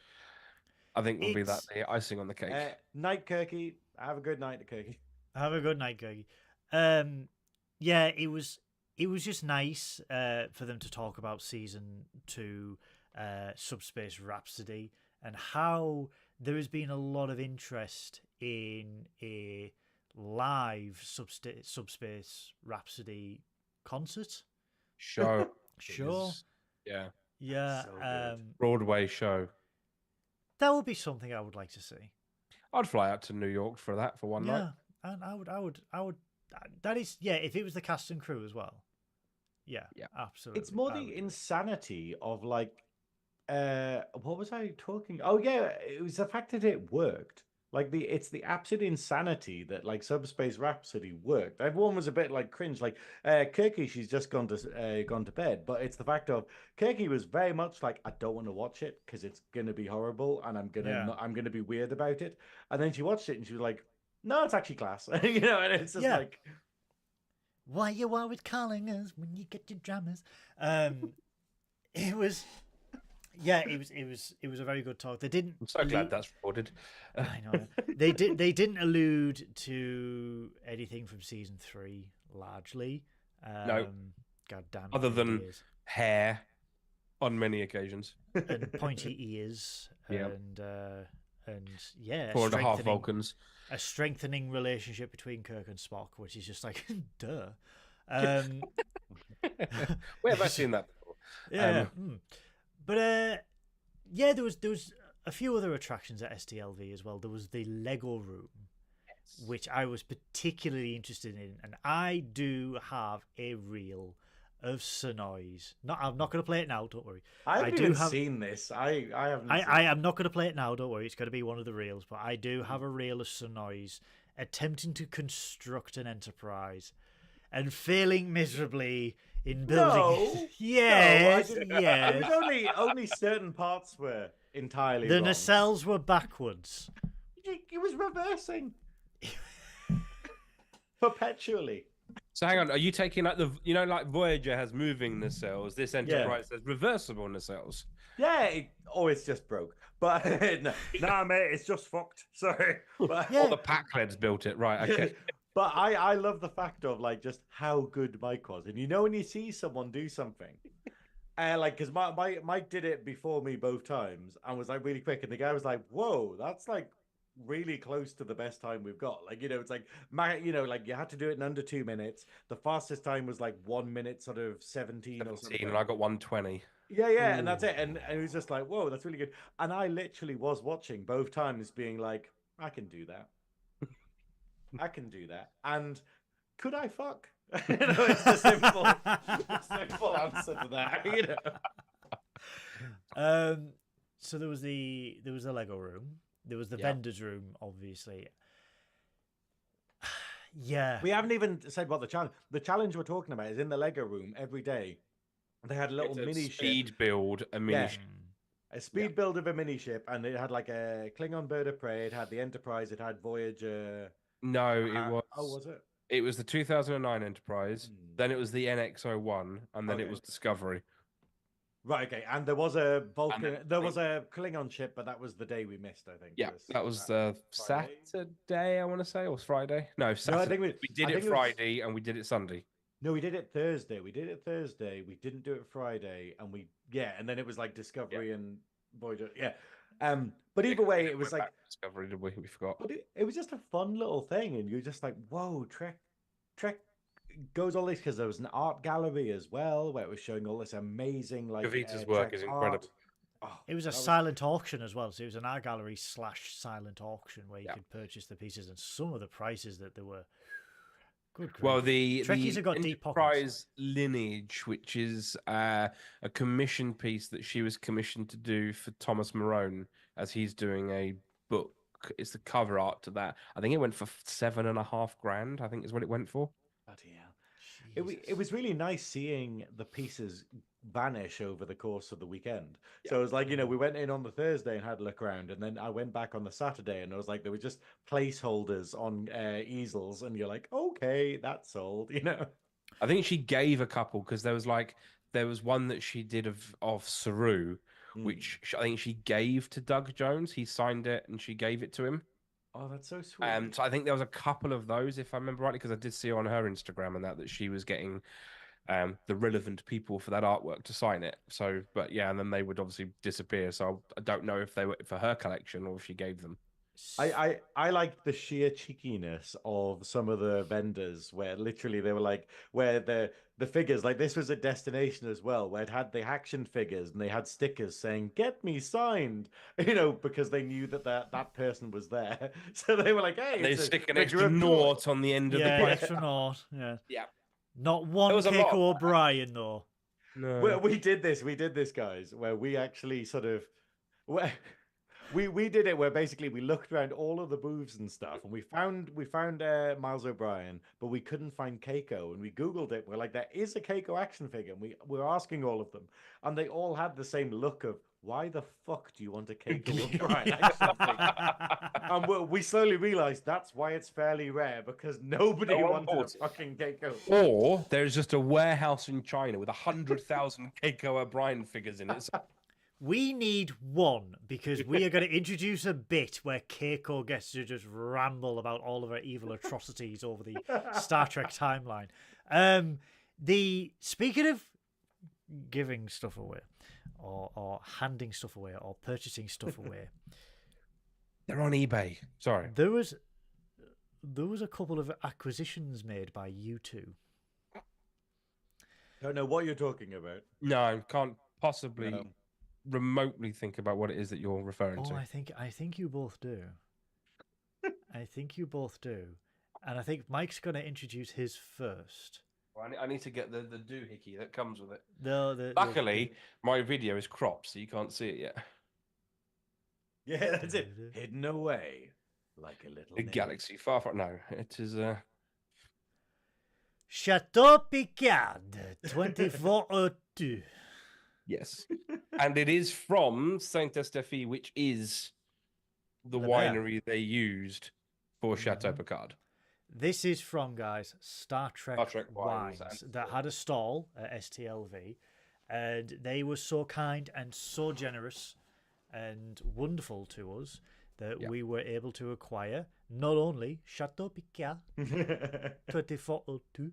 I think will be that the icing on the cake. Night, Kirky. Have a good night, Kirky. Have a good night, Kirky. Yeah, it was just nice for them to talk about season 2. Subspace Rhapsody, and how there has been a lot of interest in a live Subspace Rhapsody concert show. Yeah. So Broadway show. That would be something I would like to see. I'd fly out to New York for that for one night. And I would. That is, if it was the cast and crew as well. Yeah, absolutely. It's more the insanity of like. What was I talking? Oh yeah, it was the fact that it worked. Like it's the absolute insanity that like Subspace Rhapsody worked. Everyone was a bit like cringe, like Kirky, she's just gone to bed. But it's the fact of Kirky was very much like, I don't want to watch it because it's gonna be horrible and I'm gonna be weird about it. And then she watched it and she was like, no, it's actually class. You know, and it's just like, why you always calling us when you get your dramas? It was. Yeah, it was a very good talk. They didn't. I'm so glad that's recorded. I know they didn't allude to anything from season 3 largely. No. God damn. Other than hair, on many occasions, and pointy ears, and 4.5 Vulcans. A strengthening relationship between Kirk and Spock, which is just like, duh. Where have I seen that before? Yeah. But there was a few other attractions at STLV as well. There was the Lego room, which I was particularly interested in, and I do have a reel of Synoiz. I'm not going to play it now. Don't worry. I haven't seen this. I haven't. I am not going to play it now. Don't worry. It's going to be one of the reels. But I do have a reel of Synoiz attempting to construct an Enterprise and failing miserably in building. No, yes. It was only certain parts were entirely the wrong. nacelles were backwards. He was reversing perpetually. So hang on, are you taking like like Voyager has moving nacelles? This Enterprise has reversible nacelles. Yeah, or it's just broke. But nah, mate, it's just fucked. Sorry. But, Or the Packleads built it, right? Okay. But I love the fact of like just how good Mike was, and when you see someone do something, like because Mike did it before me both times and was like really quick, and the guy was like, "Whoa, that's like really close to the best time we've got." Like it's like like you had to do it in under 2 minutes. The fastest time was like 1 minute, sort of 17 or something. And I got 1:20. Yeah, and that's it. And it was just like, whoa, that's really good. And I literally was watching both times, being like, I can do that. I can do that. And could I fuck? It's the simple answer to that. So there was the Lego room. There was the vendor's room, obviously. Yeah. We haven't even said what the challenge we're talking about is in the Lego room every day. They had a little mini speed build, a mini ship. A speed build of a mini ship, and it had like a Klingon bird of prey. It had the Enterprise. It had Voyager. No, it was. Oh, was it? It was the 2009 Enterprise. Then it was the NX-01, and then it Okay. was Discovery. Right, okay. And there was a Vulcan, then there was a Klingon ship, but that was the day we missed, I think. Yeah, that was Friday? Saturday, I want to say, or was Friday? No, No, Saturday. I think We did I it think was- Friday and we did it Sunday. No, we did it Thursday. We didn't do it Friday, and and then it was like Discovery and Voyager. Yeah. But either way, it was Went like back to Discovery, did we? We forgot. but it was just a fun little thing, and you're just like, whoa, Trek goes all this because there was an art gallery as well where it was showing all this amazing like Kavita's work Trek is incredible. art. Oh, It was a that silent auction as well, so it was an art gallery / silent auction where you Yeah. could purchase the pieces, and some of the prices that there were. Good grief. Well, the Trekkies have got deep pockets. Enterprise Lineage, which is a commission piece that she was commissioned to do for Thomas Marone, as he's doing a book. It's the cover art to that. I think it went for $7.5 grand. I think is what it went for. bloody hell. It was really nice seeing the pieces vanish over the course of the weekend. So it was like, we went in on the Thursday and had a look around, and then I went back on the Saturday, and it was like there were just placeholders on easels, and you're like, okay, that's sold, I think she gave a couple because there was one that she did of Saru, which I think she gave to Doug Jones. He signed it and she gave it to him. Oh, that's so sweet. So I think there was a couple of those, if I remember rightly, because I did see on her Instagram and that she was getting the relevant people for that artwork to sign it. So, but yeah, and then they would obviously disappear. So I don't know if they were for her collection or if she gave them. I like the sheer cheekiness of some of the vendors where literally they were like where the figures, like this was a destination as well where it had the action figures and they had stickers saying "Get me signed," because they knew that person was there. So they were like, "Hey," And they it's a stick an figure extra of joy. nought on the end of the Yeah, price. extra naught. Yeah. Yeah. Not one was a lot Keiko of that. O'Brien though. No. We did this, guys, where we actually sort of, we did it where basically we looked around all of the booths and stuff, and we found Miles O'Brien, but we couldn't find Keiko, and we Googled it. We're like, there is a Keiko action figure, and we were asking all of them, and they all had the same look of, why the fuck do you want a Keiko O'Brien action figure? And we slowly realized that's why it's fairly rare, because nobody No one wanted a bought it. fucking Keiko. Or there's just a warehouse in China with 100,000 Keiko O'Brien figures in it. We need one because we are going to introduce a bit where Keiko gets to just ramble about all of her evil atrocities over the Star Trek timeline. Speaking of giving stuff away, or handing stuff away, or purchasing stuff away, They're on eBay. Sorry. there was a couple of acquisitions made by you two. Don't know what you're talking about. No, I can't possibly No. remotely think about what it is that you're referring Oh, to. I think you both do. I think you both do. And I think Mike's going to introduce his first. Well, I need to get the doohickey that comes with it. The Luckily, my video is cropped, so you can't see it yet. Yeah, that's it. Hidden away like a little A nymph. galaxy far, far. No, it is. Chateau Picard 2402. Yes, and it is from Saint Estèphe, which is the The winery they used for Chateau Picard. This is from, guys, Star Trek Wines Wines and- that had a stall at STLV, and they were so kind and so generous and wonderful to us that Yeah. we were able to acquire not only Chateau Picard 2402.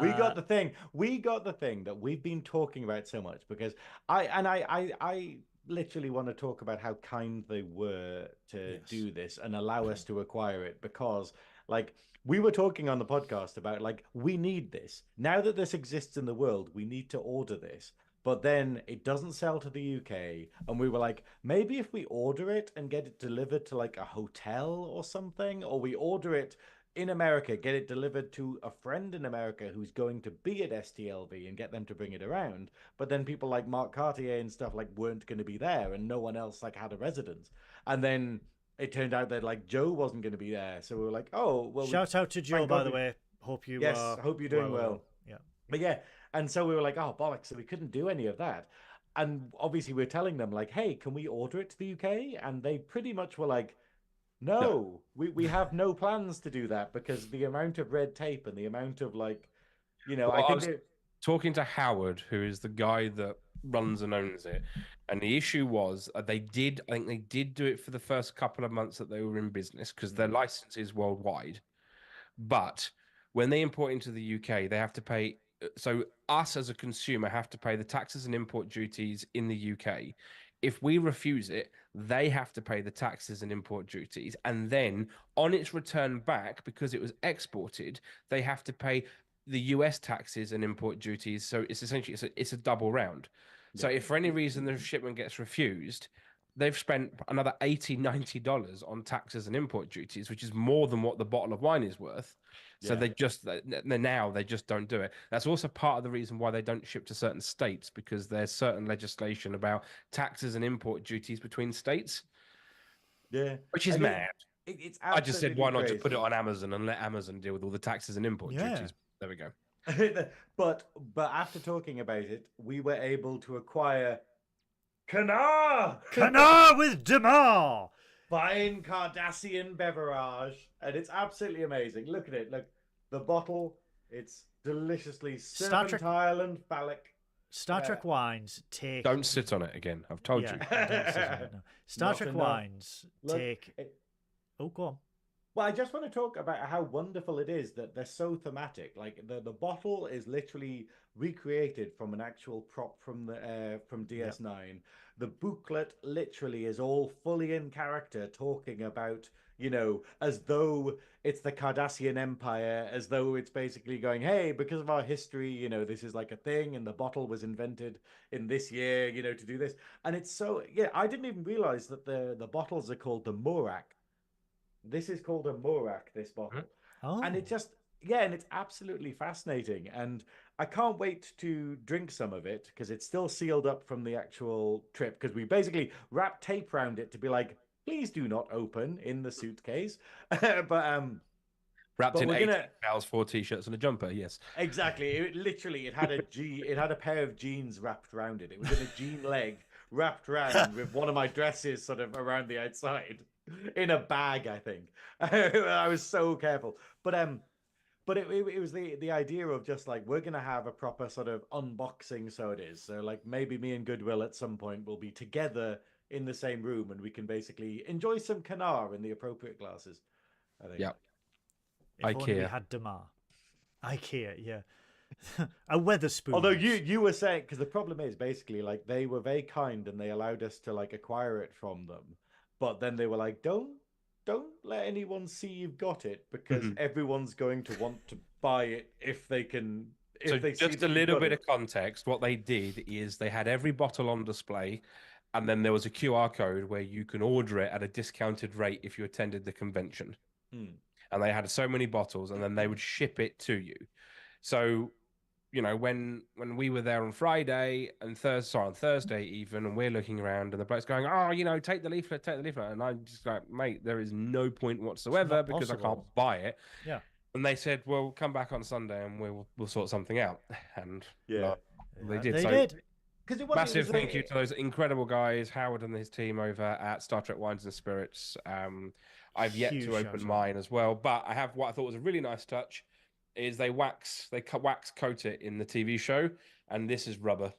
We got the thing. We got the thing that we've been talking about so much because I literally want to talk about how kind they were to Yes. do this and allow us to acquire it because like we were talking on the podcast about like we need this. Now that this exists in the world, we need to order this. But then it doesn't sell to the UK and we were like maybe if we order it and get it delivered to like a hotel or something, or we order it in America, get it delivered to a friend in America who's going to be at STLV and get them to bring it around. But then people like Mark Cartier and stuff like weren't going to be there and no one else like had a residence. And then it turned out that like Joe wasn't going to be there. So we were like, oh, well. Shout out to Joe, thank by God the we- way. Hope you Yes, hope you're doing well. Yeah. But yeah, and so we were like, oh, bollocks. So we couldn't do any of that. And obviously we're telling them like, hey, can we order it to the UK? And they pretty much were like, No, we have no plans to do that because the amount of red tape and the amount of like, Well, I I think was talking to Howard, who is the guy that runs and owns it, and the issue was I think they did do it for the first couple of months that they were in business because their license is worldwide. But when they import into the UK, they have to pay. So us as a consumer have to pay the taxes and import duties in the UK. If we refuse it, they have to pay the taxes and import duties, and then on its return back, because it was exported, they have to pay the US taxes and import duties. So it's essentially it's a double round. So Yeah. if for any reason the shipment gets refused, they've spent another $80-90 on taxes and import duties, which is more than what the bottle of wine is worth. So Yeah. they just don't do it. That's also part of the reason why they don't ship to certain states, because there's certain legislation about taxes and import duties between states, Yeah, which is I mean, mad. it's I just said, absolutely why not just put it crazy. on Amazon and let Amazon deal with all the taxes and import Yeah. duties? There we go. But after talking about it, we were able to acquire Canar, Canar with Damar. fine Cardassian beverage, and it's absolutely amazing. Look at it. Look, the bottle. It's deliciously Star Trek- serpentine and phallic. Star Trek wines take. Don't sit on it again. I've told you. don't sit on it, no. Star Not Trek enough. wines Look, take. Oh, go on. Well, I just want to talk about how wonderful it is that they're so thematic. Like the bottle is literally recreated from an actual prop from the from DS9. The booklet literally is all fully in character, talking about, as though it's the Cardassian Empire, as though it's basically going, hey, because of our history, this is like a thing, and the bottle was invented in this year, to do this. And it's so, I didn't even realize that the bottles are called the Morak. This is called a Morak, this bottle. Oh. And it just, and it's absolutely fascinating. And I can't wait to drink some of it because it's still sealed up from the actual trip, because we basically wrapped tape around it to be like, please do not open in the suitcase. but Wrapped in we're 8 gonna- towels, 4 t-shirts, and a jumper. Yes. Exactly. It had a pair of jeans wrapped around it. It was in a jean leg wrapped around with one of my dresses sort of around the outside in a bag, I think. I was so careful. But it was the idea of just like, we're gonna have a proper sort of unboxing, so it is. So like maybe me and Goodwill at some point will be together in the same room and we can basically enjoy some Canar in the appropriate glasses, I think. Yeah. If only we IKEA. had Damar. IKEA, yeah. A Weatherspoon. Although you were saying, because the problem is basically like they were very kind and they allowed us to like acquire it from them, but then they were like, don't let anyone see you've got it, because everyone's going to want to buy it if they can. So just a little bit of context, what they did is they had every bottle on display, and then there was a QR code where you can order it at a discounted rate if you attended the convention. And they had so many bottles, and then they would ship it to you. So, when we were there on Friday and on Thursday even, and we're looking around, and the bloke's going, "Oh, take the leaflet," and I'm just like, "Mate, there is no point whatsoever because I can't buy it." Yeah. And they said, "Well, come back on Sunday and we'll sort something out." And they did. They So did. massive thank you to those incredible guys, Howard and his team over at Star Trek Wines and Spirits. I've yet Huge to open shout mine as well, but I have what I thought was a really nice touch. Is they wax coat it in the TV show, and this is rubber,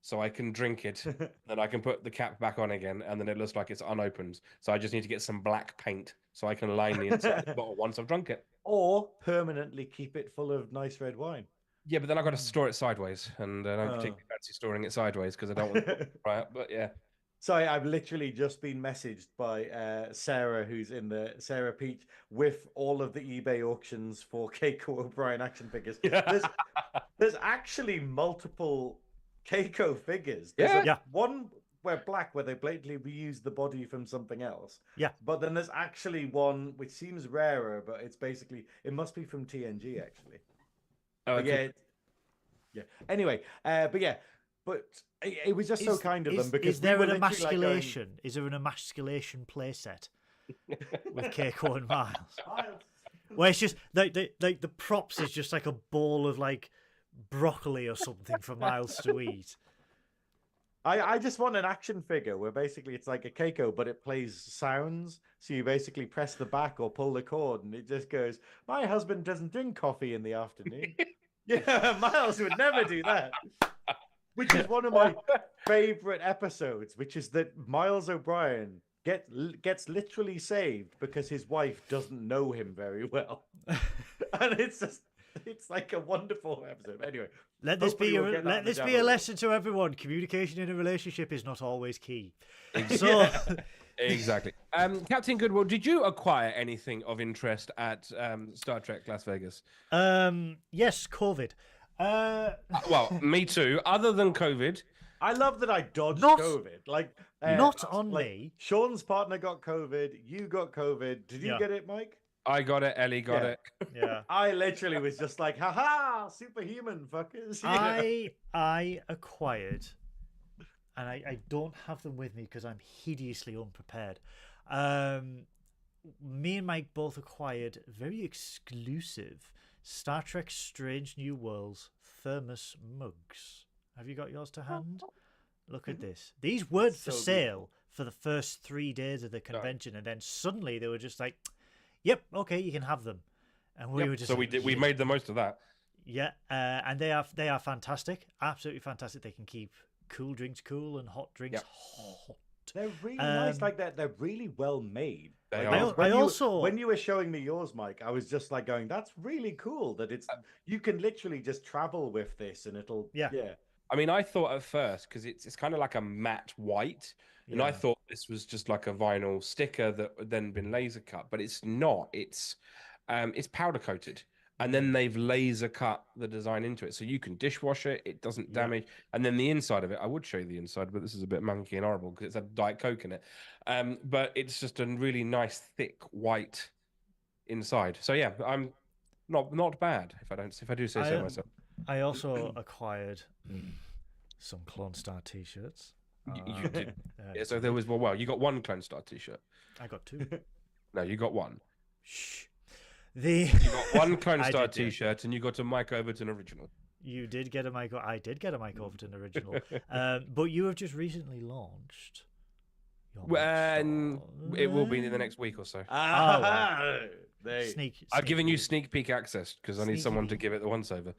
so I can drink it, then I can put the cap back on again, and then it looks like it's unopened. So I just need to get some black paint so I can line the inside of the bottle once I've drunk it, or permanently keep it full of nice red wine. Yeah, but then I've got to store it sideways, and I don't particularly fancy storing it sideways because I don't want to right. But yeah. Sorry, I've literally just been messaged by Sarah, who's in Sarah Peach, with all of the eBay auctions for Keiko O'Brien action figures. There's actually multiple Keiko figures. There's one where black, where they blatantly reuse the body from something else. Yeah. But then there's actually one which seems rarer, but it must be from TNG actually. Oh, yeah. Anyway, but it was just so kind of them, because is there an emasculation? Is there an emasculation playset with Keiko and Miles? Where it's just like the props is just like a ball of like broccoli or something for Miles to eat. I just want an action figure where basically it's like a Keiko, but it plays sounds. So you basically press the back or pull the cord, and it just goes, "My husband doesn't drink coffee in the afternoon." Yeah, Miles would never do that. Which is one of my favorite episodes, which is that Miles O'Brien gets literally saved because his wife doesn't know him very well. And it's like a wonderful episode. Anyway, let this be hopefully we'll get that in the a download. lesson to everyone. Communication in a relationship is not always key. So, Yeah. Exactly. Captain Goodwill, did you acquire anything of interest at Star Trek Las Vegas? yes, COVID. Well, me too. Other than COVID, I love that I dodged Not- COVID. Like not on like, me. Sean's partner got COVID. You got COVID. Did you Yeah. get it, Mike? I got it. Ellie got Yeah. it. Yeah. I literally was just like, haha, superhuman fuckers. You know? I acquired, and I don't have them with me because I'm hideously unprepared. Me and Mike both acquired very exclusive Star Trek Strange New Worlds thermos mugs. Have you got yours to hand? Look at this. These weren't for So sale for the first 3 days of the convention, and then suddenly they were just like, "Yep, okay, you can have them." And we Yep, were just so we like, did. We "Yeah." made the most of that. Yeah, and they are fantastic, absolutely fantastic. They can keep cool drinks cool and hot drinks Yep. hot. They're really nice. Um, Like they're really well made. They Like, are. when you were showing me yours, Mike, I was just like going, "That's really cool." That it's you can literally just travel with this, and it'll Yeah. I mean, I thought at first because it's kind of like a matte white, and I Yeah. thought this was just like a vinyl sticker that had then been laser cut, but it's not. It's powder coated, and then they've laser cut the design into it, so you can dishwash it. It doesn't Yeah. damage, and then the inside of it. I would show you the inside, but this is a bit manky and horrible because it's a Diet Coke in it. But it's just a really nice thick white inside. So yeah, I'm not bad if I do say so myself. I also acquired some Clonestar t-shirts. You did. Uh, Yeah, so there was well, you got one Clonestar t-shirt. I got 2. No, you got one. Shh. The You got one Clonestar did, yeah. t-shirt, and you got a Mike Overton original. You did get a Mike. I did get a Mike Overton original. But you have just recently launched. Your When Clonestar. it will be in the next week or so. There. Sneak. I've given you sneak peek access because I need Sneaky someone to peek. give it the once over.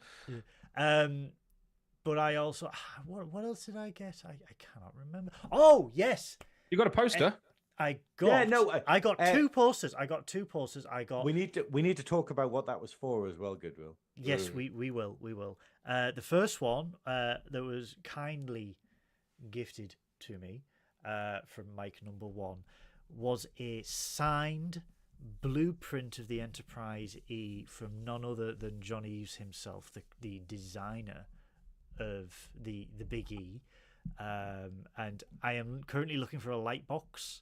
But I also what else did I get? I cannot remember. Oh yes, You got a poster. I got. Yeah, no, I got 2 posters. I got 2 posters. I got. We need to talk about what that was for as well, Goodwill. Yes, we will. The first one that was kindly gifted to me from Mike number 1 was a signed blueprint of the Enterprise E from none other than John Eves himself, the designer of the Big E. And I am currently looking for a light box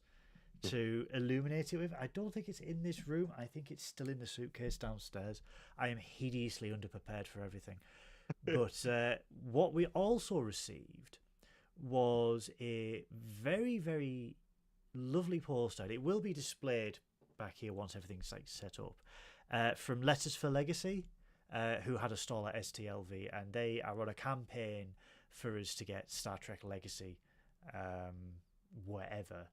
to illuminate it with. I don't think it's in this room. I think it's still in the suitcase downstairs. I am hideously underprepared for everything. But what we also received was a very, very lovely poster. It will be displayed back here once everything's like set up. From Letters for Legacy, who had a stall at STLV, and they are on a campaign for us to get Star Trek Legacy wherever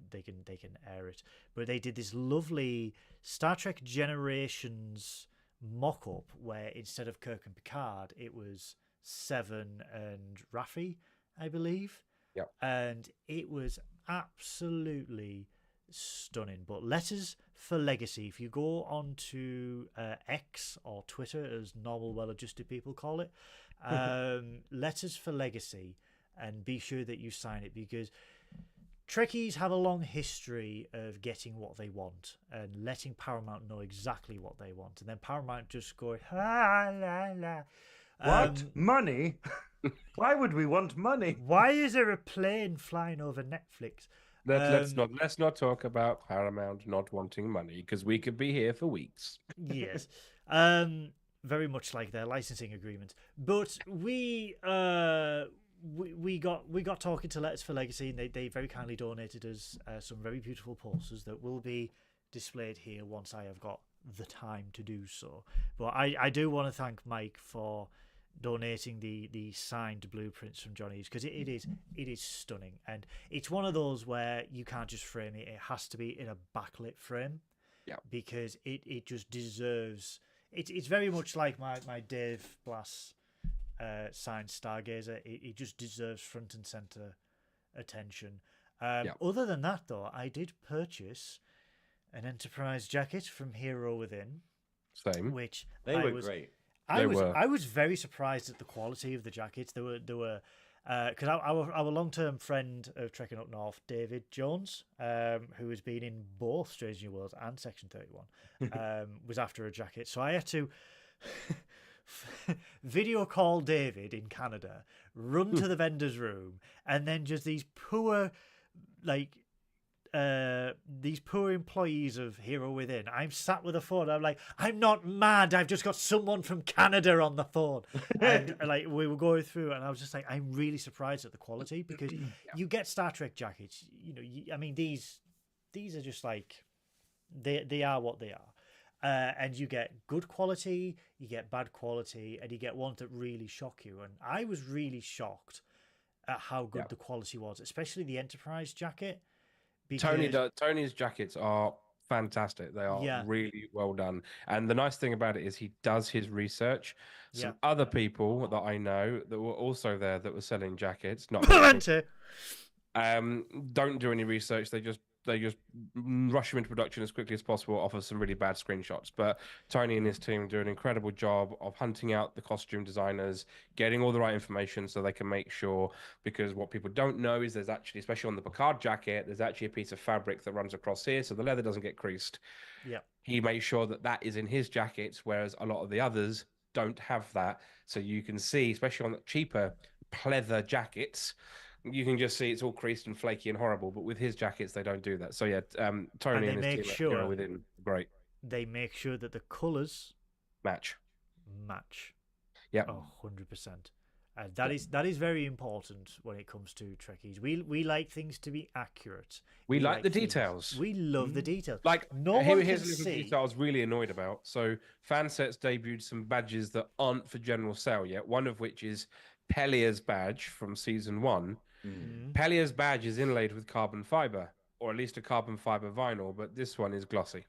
they can air it. But they did this lovely Star Trek Generations mock-up where instead of Kirk and Picard, it was Seven and Raffi, I believe. Yep. And it was absolutely stunning. But Letters for Legacy, if you go on to X or Twitter, as normal well-adjusted people call it, Letters for Legacy, and be sure that you sign it, because Trekkies have a long history of getting what they want and letting Paramount know exactly what they want, and then Paramount just going la la la. What? Money? Why would we want money? Why is there a plane flying over Netflix? Let's not talk about Paramount not wanting money because we could be here for weeks. Yes. Very much like their licensing agreement. But we got talking to Letters for Legacy, and they very kindly donated us some very beautiful posters that will be displayed here once I have got the time to do so. But I do want to thank Mike for donating the signed blueprints from Johnny's, because it is stunning, and it's one of those where you can't just frame it. It has to be in a backlit frame. Yeah. Because it just deserves. It's very much like my Dave Blass signed Stargazer. It just deserves front and center attention. Other than that, though, I did purchase an Enterprise jacket from Hero Within. Same. Which They were great. I was very surprised at the quality of the jackets. There were because our long-term friend of Trekking Up North, David Jones, who has been in both Strange New Worlds and Section 31, was after a jacket. So I had to video call David in Canada, run to the vendor's room, and then just these poor employees of Hero Within. I'm sat with a phone. I'm like, I'm not mad. I've just got someone from Canada on the phone. And we were going through, and I was just like, I'm really surprised at the quality, because you get Star Trek jackets. I mean, these are just like, they are what they are. And you get good quality, you get bad quality, and you get ones that really shock you. And I was really shocked at how good the quality was, especially the Enterprise jacket. Tony's jackets are fantastic. They are really well done. And the nice thing about it is he does his research. Some other people that I know that were also there that were selling jackets, not don't do any research. They just rush them into production as quickly as possible, offer some really bad screenshots. But Tony and his team do an incredible job of hunting out the costume designers, getting all the right information so they can make sure, because what people don't know is there's actually, especially on the Picard jacket, there's actually a piece of fabric that runs across here so the leather doesn't get creased. Yeah. He makes sure that is in his jackets, whereas a lot of the others don't have that. So you can see, especially on the cheaper pleather jackets, you can just see it's all creased and flaky and horrible. But with his jackets, they don't do that. So Tony and his team are within great. They make sure that the colours match. Yeah, 100%. That is very important when it comes to Trekkies. We like things to be accurate. We like the details. We love the details. Like, here's a little detail I was really annoyed about. So Fansets debuted some badges that aren't for general sale yet. One of which is Pelia's badge from season 1. Mm-hmm. Pelia's badge is inlaid with carbon fiber, or at least a carbon fiber vinyl, but this one is glossy,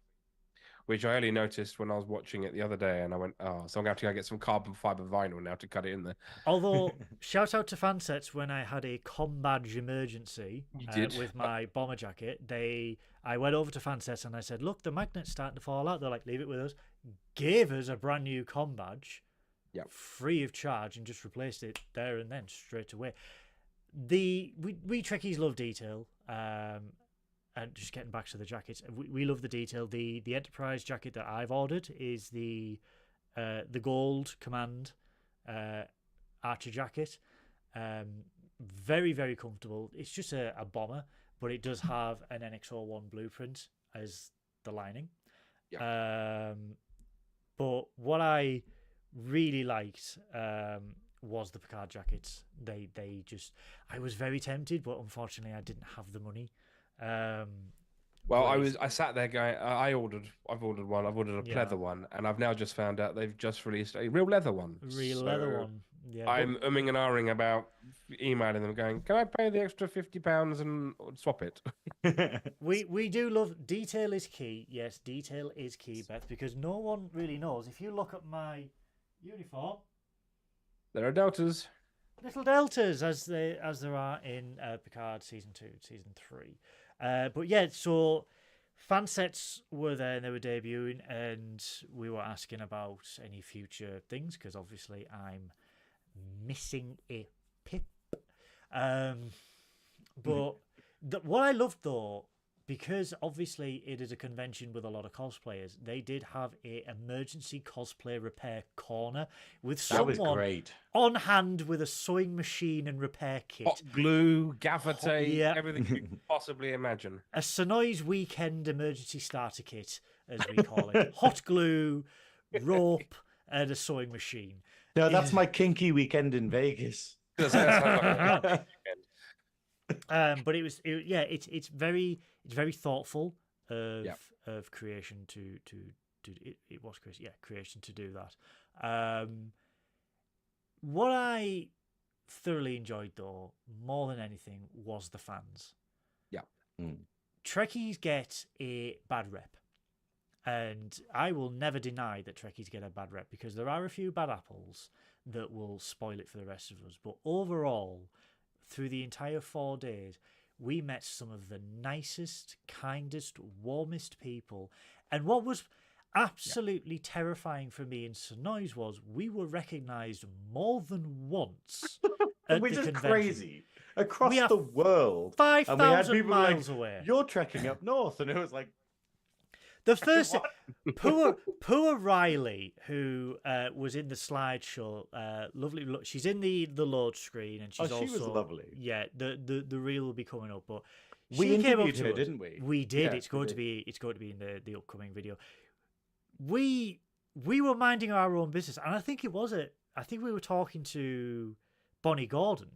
which I only noticed when I was watching it the other day, and I went, so I'm going to have to go get some carbon fiber vinyl now to cut it in there. Although, shout out to Fansets, when I had a com badge emergency with my bomber jacket, I went over to Fansets and I said, look, the magnet's starting to fall out. They're like, leave it with us. Gave us a brand new com badge, free of charge, and just replaced it there and then, straight away. We Trekkies love detail, and just getting back to the jackets, we love the detail. The Enterprise jacket that I've ordered is the gold command Archer jacket. Very, very comfortable. It's just a bomber, but it does have an NX-01 blueprint as the lining. But what I really liked was the Picard jackets. They just, I was very tempted, but unfortunately I didn't have the money. I sat there going, I've ordered one. I've ordered a pleather one, and I've now just found out they've just released a real leather one. Leather one. Yeah. I'm umming and ahhing about emailing them, going, "Can I pay the extra £50 and swap it?" We do love detail is key. Yes, detail is key, Beth, because no one really knows. If you look at my uniform, there are deltas. Little deltas, as there are in Picard season 2, season 3. But yeah, so Fansets were there and they were debuting, and we were asking about any future things because obviously I'm missing a pip. But what I loved though, because obviously it is a convention with a lot of cosplayers, they did have a emergency cosplay repair corner with someone on hand with a sewing machine and repair kit. Hot glue, gaffer tape, everything you can possibly imagine. A Synoiz weekend emergency starter kit, as we call it. Hot glue, rope, and a sewing machine. No, that's my kinky weekend in Vegas. But it's very thoughtful of creation to it was creation to do that. What I thoroughly enjoyed, though, more than anything, was the fans. Yeah. Trekkies get a bad rep. And I will never deny that Trekkies get a bad rep, because there are a few bad apples that will spoil it for the rest of us. But overall, through the entire 4 days, we met some of the nicest, kindest, warmest people. And what was absolutely terrifying for me in Synoiz was we were recognised more than once at Which the is convention. crazy. Across We are the world. 5,000 miles away. You're trekking up north. And it was like, The first what? poor Riley, who was in the slideshow, lovely. She's in the load screen, and she's she also was lovely. Yeah, the reel will be coming up, but We she came up interviewed to her, us. didn't we? We did. Yeah, it's going we to did. be in the upcoming video. We were minding our own business, and I think we were talking to Bonnie Gordon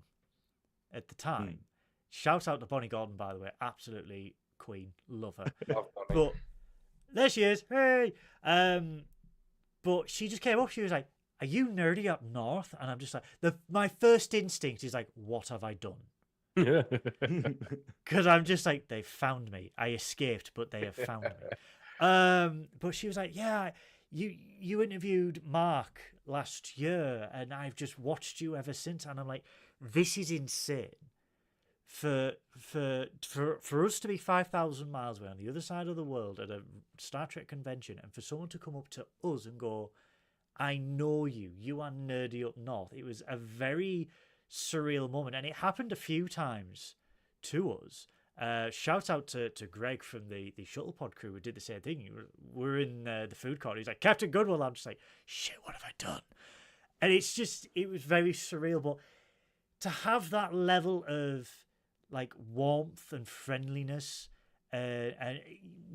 at the time. Shout out to Bonnie Gordon, by the way, absolutely queen, love her. But there she is. Hey. But she just came up. She was like, "Are you nerdy up north?" And I'm just like, my first instinct is like, "What have I done?" Because I'm just like, they found me. I escaped, but they have found me. But she was like, "Yeah, you interviewed Mark last year, and I've just watched you ever since." And I'm like, "This is insane." For us to be 5,000 miles away on the other side of the world at a Star Trek convention, and for someone to come up to us and go, "I know you. You are nerdy up north." It was a very surreal moment, and it happened a few times to us. Shout out to Greg from the shuttle pod crew who did the same thing. We're in the food court. He's like, "Captain Goodwill." I'm just like, "Shit, what have I done?" And it was very surreal. But to have that level of like warmth and friendliness, and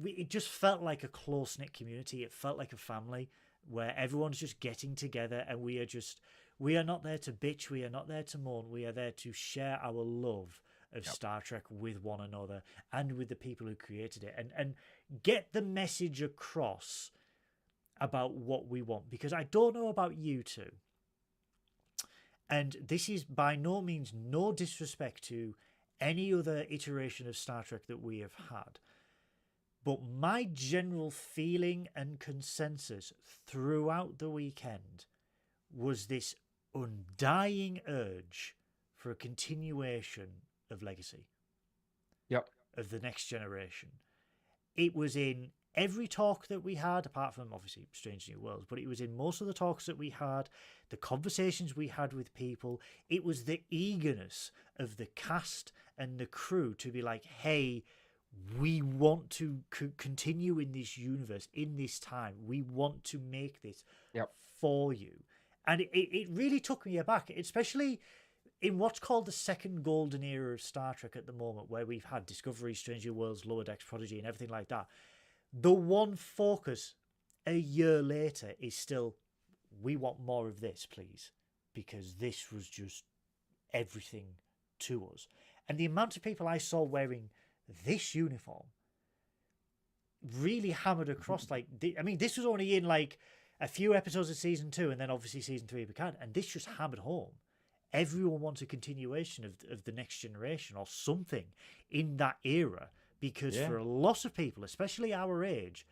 it just felt like a close-knit community. It felt like a family where everyone's just getting together, and we are not there to bitch, we are not there to mourn, we are there to share our love of Star Trek with one another and with the people who created it, and get the message across about what we want. Because I don't know about you two, and this is by no means no disrespect to any other iteration of Star Trek that we have had, but my general feeling and consensus throughout the weekend was this undying urge for a continuation of Legacy. Yep. Of the Next Generation. It was in every talk that we had, apart from obviously Strange New Worlds, but it was in most of the talks that we had, the conversations we had with people. It was the eagerness of the cast and the crew to be like, "Hey, we want to continue in this universe, in this time. We want to make this for you." And it really took me aback, especially in what's called the second golden era of Star Trek at the moment, where we've had Discovery, Strange New Worlds, Lower Decks, Prodigy, and everything like that. The one focus a year later is still, we want more of this, please, because this was just everything to us. And the amount of people I saw wearing this uniform really hammered across. Like, I mean, this was only in like a few episodes of season 2, and then obviously season 3 of Picard, and this just hammered home. Everyone wants a continuation of the Next Generation or something in that era, because for a lot of people, especially our age,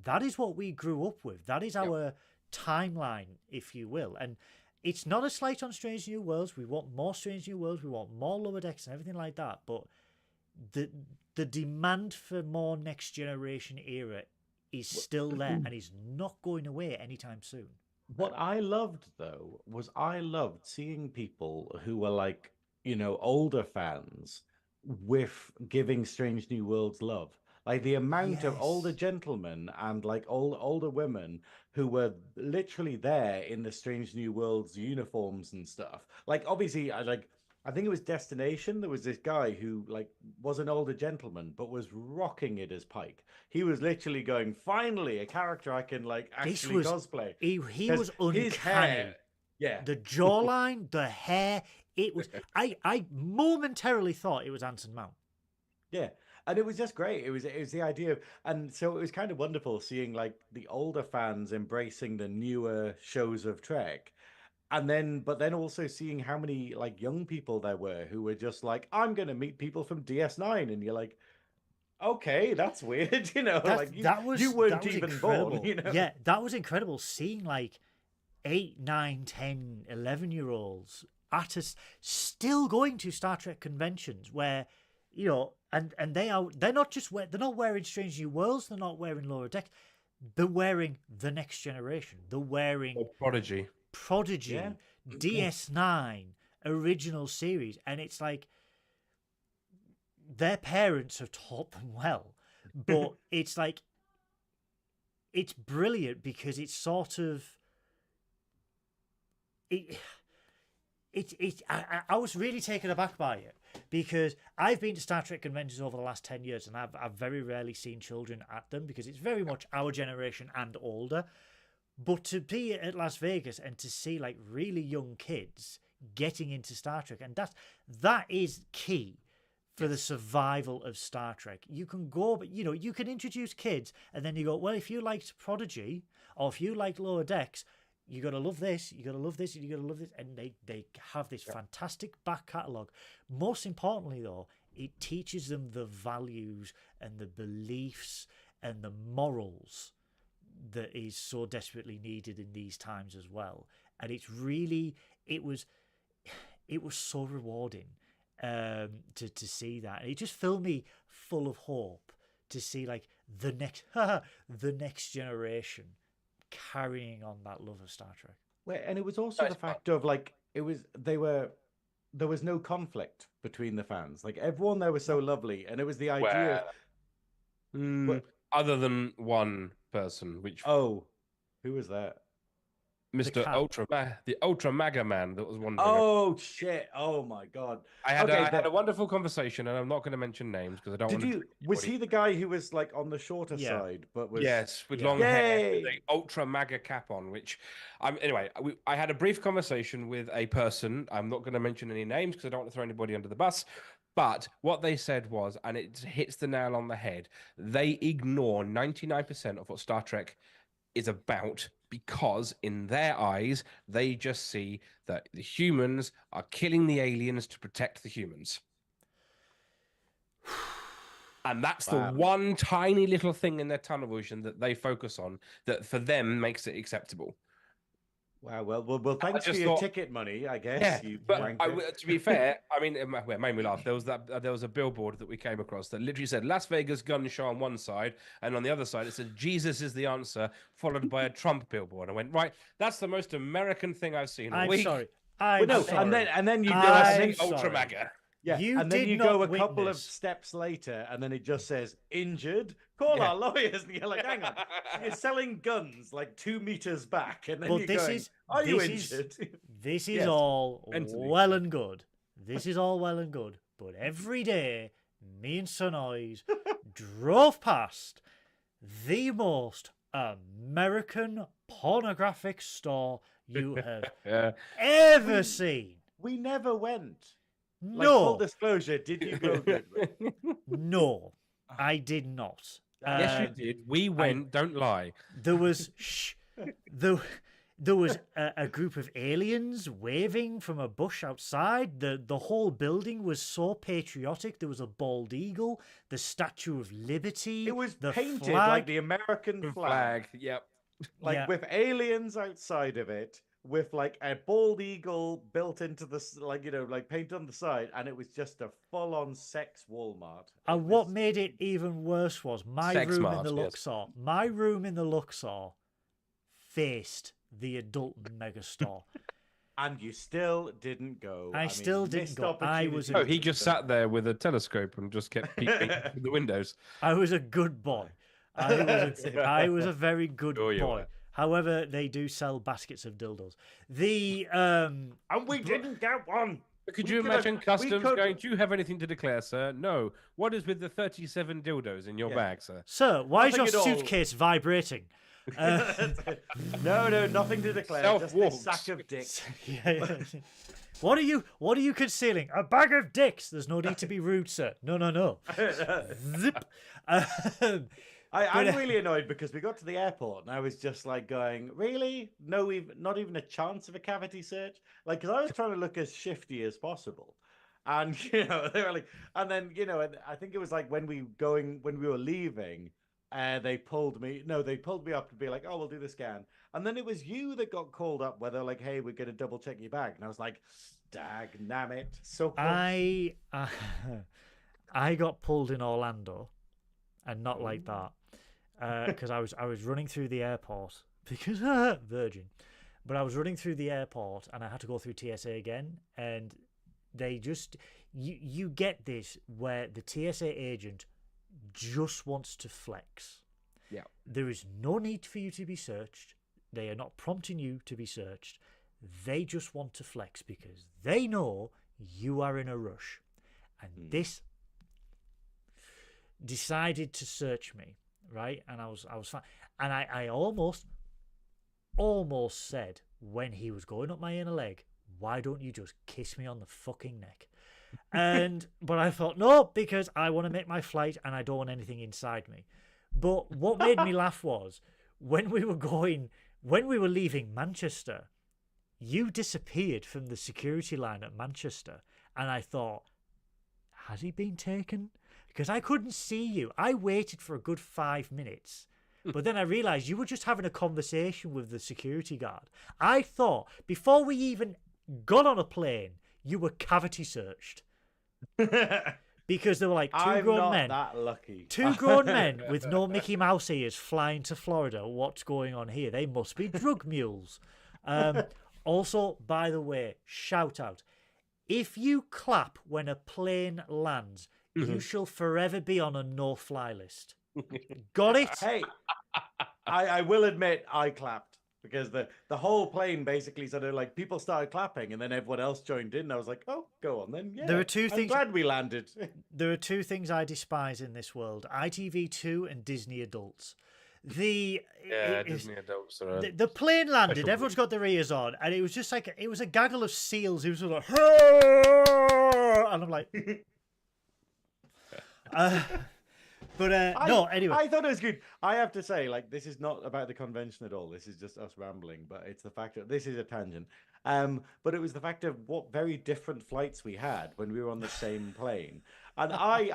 that is what we grew up with. That is our timeline, if you will. And it's not a slight on Strange New Worlds. We want more Strange New Worlds. We want more Lower Decks and everything like that. But the demand for more Next Generation era is still there and is not going away anytime soon. What I loved, though, was I loved seeing people who were like, older fans with giving Strange New Worlds love. Like the amount of older gentlemen and like older women who were literally there in the Strange New Worlds uniforms and stuff. Like, obviously, I think it was Destination. There was this guy who like was an older gentleman, but was rocking it as Pike. He was literally going, "Finally, a character I can like actually cosplay." He was uncanny. His hair, the jawline, the hair. It was. I momentarily thought it was Anson Mount. Yeah, and it was just great. It was the idea of, and so it was kind of wonderful seeing like the older fans embracing the newer shows of Trek. but then also seeing how many like young people there were who were just like, I'm gonna meet people from DS9, and you're like, okay, that's weird, like you weren't even incredible. born, Yeah, that was incredible. Seeing like 8, 9, 10, 11-year-olds still going to Star Trek conventions where, and they're not wearing Strange New Worlds, they're not wearing Lower Decks, they're wearing The Next Generation, they're wearing Prodigy, Yeah. DS9, original series, and it's like their parents have taught them well, but it's like it's brilliant because it's sort of I was really taken aback by it because I've been to Star Trek conventions over the last 10 years and I've very rarely seen children at them because it's very much our generation and older. But to be at Las Vegas and to see like really young kids getting into Star Trek, and that is key for the survival of Star Trek. You can go, but you can introduce kids and then you go, well, if you liked Prodigy or if you like Lower Decks, you got to love this, you got to love this, and you got to love this. And they have this fantastic back catalogue. Most importantly, though, it teaches them the values and the beliefs and the morals that is so desperately needed in these times as well. And it's really, it was so rewarding to see that. And it just filled me full of hope to see like the next generation carrying on that love of Star Trek. Well, and it was also the fact of like there was no conflict between the fans. Like everyone there was so lovely, and it was the idea. Other than one person, which who was that? Mr. The Ultra Maga Man that was wondering. Oh shit! Oh my god! I had a wonderful conversation, and I'm not going to mention names because I don't want to. Was he the guy who was like on the shorter side, but was with long hair, with the Ultra Maga cap on? Which, anyway, I had a brief conversation with a person. I'm not going to mention any names because I don't want to throw anybody under the bus. But what they said was, and it hits the nail on the head, they ignore 99% of what Star Trek is about because in their eyes, they just see that the humans are killing the aliens to protect the humans. And that's the one tiny little thing in their tunnel vision that they focus on that for them makes it acceptable. Wow. Well. Thanks for your ticket money, I guess. Yeah, but to be fair, I mean, it made me laugh. There was a billboard that we came across that literally said Las Vegas gun show on one side, and on the other side it said Jesus is the answer, followed by a Trump billboard. I went, right, that's the most American thing I've seen. I'm sorry. Sorry. And then you go Ultra Maga. Yeah, and then you go a couple of steps later, and then it just says injured. Call our lawyers, and you're like, hang on, you're selling guns like 2 meters back, and then you're going, are you injured? This is all well and good. This is all well and good, but every day, me and Synoiz drove past the most American pornographic store you have ever seen. We never went. No. Full disclosure, did you go Goodwill? No, I did not. Yes, you did. We went. Don't lie. There was there was a group of aliens waving from a bush outside. The whole building was so patriotic. There was a bald eagle, the Statue of Liberty. It was the painted flag. like the American flag. Yep. With aliens outside of it, with like a bald eagle built into the paint on the side, and it was just a full-on sex Walmart. And what made it even worse was my room in the Luxor. My room in the Luxor faced the adult megastore. And you still didn't go. I still didn't go. He just sat there with a telescope and just kept peeping through the windows. I was a good boy. I was a very good boy. However, they do sell baskets of dildos. And we didn't get one. Could you imagine customs going, do you have anything to declare, sir? No. What is with the 37 dildos in your bag, sir? Sir, why is your suitcase vibrating? No, nothing to declare. Just a sack of dicks. What are you concealing? A bag of dicks. There's no need to be rude, sir. No. Zip. I'm really annoyed because we got to the airport and I was just like going, really? No, not even a chance of a cavity search? Like, because I was trying to look as shifty as possible. And, they were like, and then, and I think it was like when we were leaving, they pulled me up to be like, oh, we'll do the scan. And then it was you that got called up where they're like, hey, we're going to double check your bag. And I was like, dag nabbit, it. So close. I got pulled in Orlando, and not like that, because I was running through the airport because Virgin, but I was running through the airport and I had to go through TSA again, and they just you get this where the TSA agent just wants to flex. Yeah, there is no need for you to be searched. They are not prompting you to be searched. They just want to flex because they know you are in a rush, and this decided to search me, right? And I was fine, and I almost said when he was going up my inner leg, why don't you just kiss me on the fucking neck? But I thought no, because I want to make my flight and I don't want anything inside me. But what made me laugh was when we were leaving Manchester, you disappeared from the security line at Manchester, and I thought, has he been taken? Because I couldn't see you. I waited for a good 5 minutes, but then I realised you were just having a conversation with the security guard. I thought before we even got on a plane, you were cavity searched. Because there were like two grown men with no Mickey Mouse ears flying to Florida. What's going on here? They must be drug mules. Also, by the way, shout out. If you clap when a plane lands, you shall forever be on a no-fly list. Got it? Hey, I will admit I clapped because the whole plane basically sort of like people started clapping and then everyone else joined in. I was like, oh, go on then. Yeah, there are two I'm things. glad we landed. There are two things I despise in this world: ITV2 and Disney adults. Disney adults are the plane landed, everyone's got their ears on, and it was just like it was a gaggle of seals. It was like, and I'm like, no. Anyway, I thought it was good. I have to say, like, this is not about the convention at all. This is just us rambling, but it's the fact that this is a tangent. But it was the fact of what very different flights we had when we were on the same plane. And I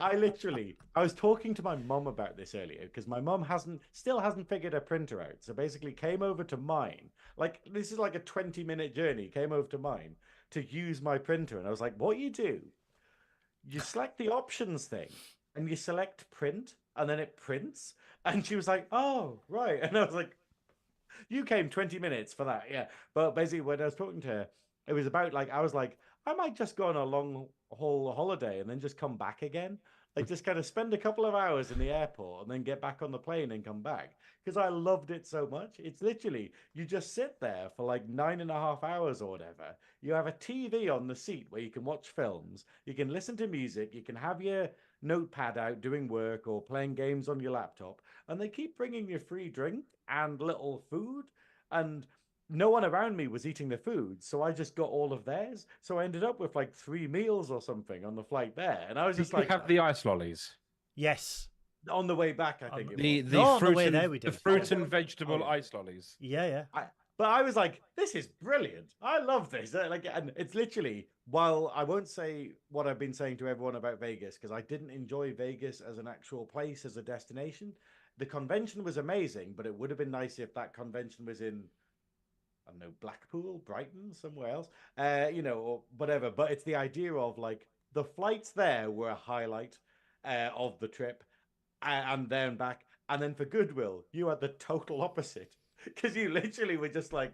was talking to my mum about this earlier because my mum still hasn't figured her printer out. So basically came over to mine. Like, this is like a 20-minute journey, came over to mine to use my printer. And I was like, what you do, you select the options thing and you select print and then it prints. And she was like, oh, right. And I was like, you came 20 minutes for that. Yeah. But basically when I was talking to her, it was about like, I was like, I might just go on a long haul holiday and then just come back again. Like just kind of spend a couple of hours in the airport and then get back on the plane and come back. Because I loved it so much. It's literally, you just sit there for like 9.5 hours or whatever. You have a TV on the seat where you can watch films. You can listen to music. You can have your notepad out doing work or playing games on your laptop. And they keep bringing you free drink and little food. And no one around me was eating the food, so I just got all of theirs. So I ended up with like 3 meals or something on the flight there, and I was just like, have the ice lollies. yes, on the way back, I think the fruit and vegetable ice lollies. Yeah. But I was like, this is brilliant. I love this. Like, and it's literally, while I won't say what I've been saying to everyone about Vegas because I didn't enjoy Vegas as an actual place, as a destination. The convention was amazing, but it would have been nice if that convention was in, I don't know, Blackpool, Brighton, somewhere else, or whatever. But it's the idea of like the flights there were a highlight of the trip and then back. And then for Goodwill, you had the total opposite because you literally were just like,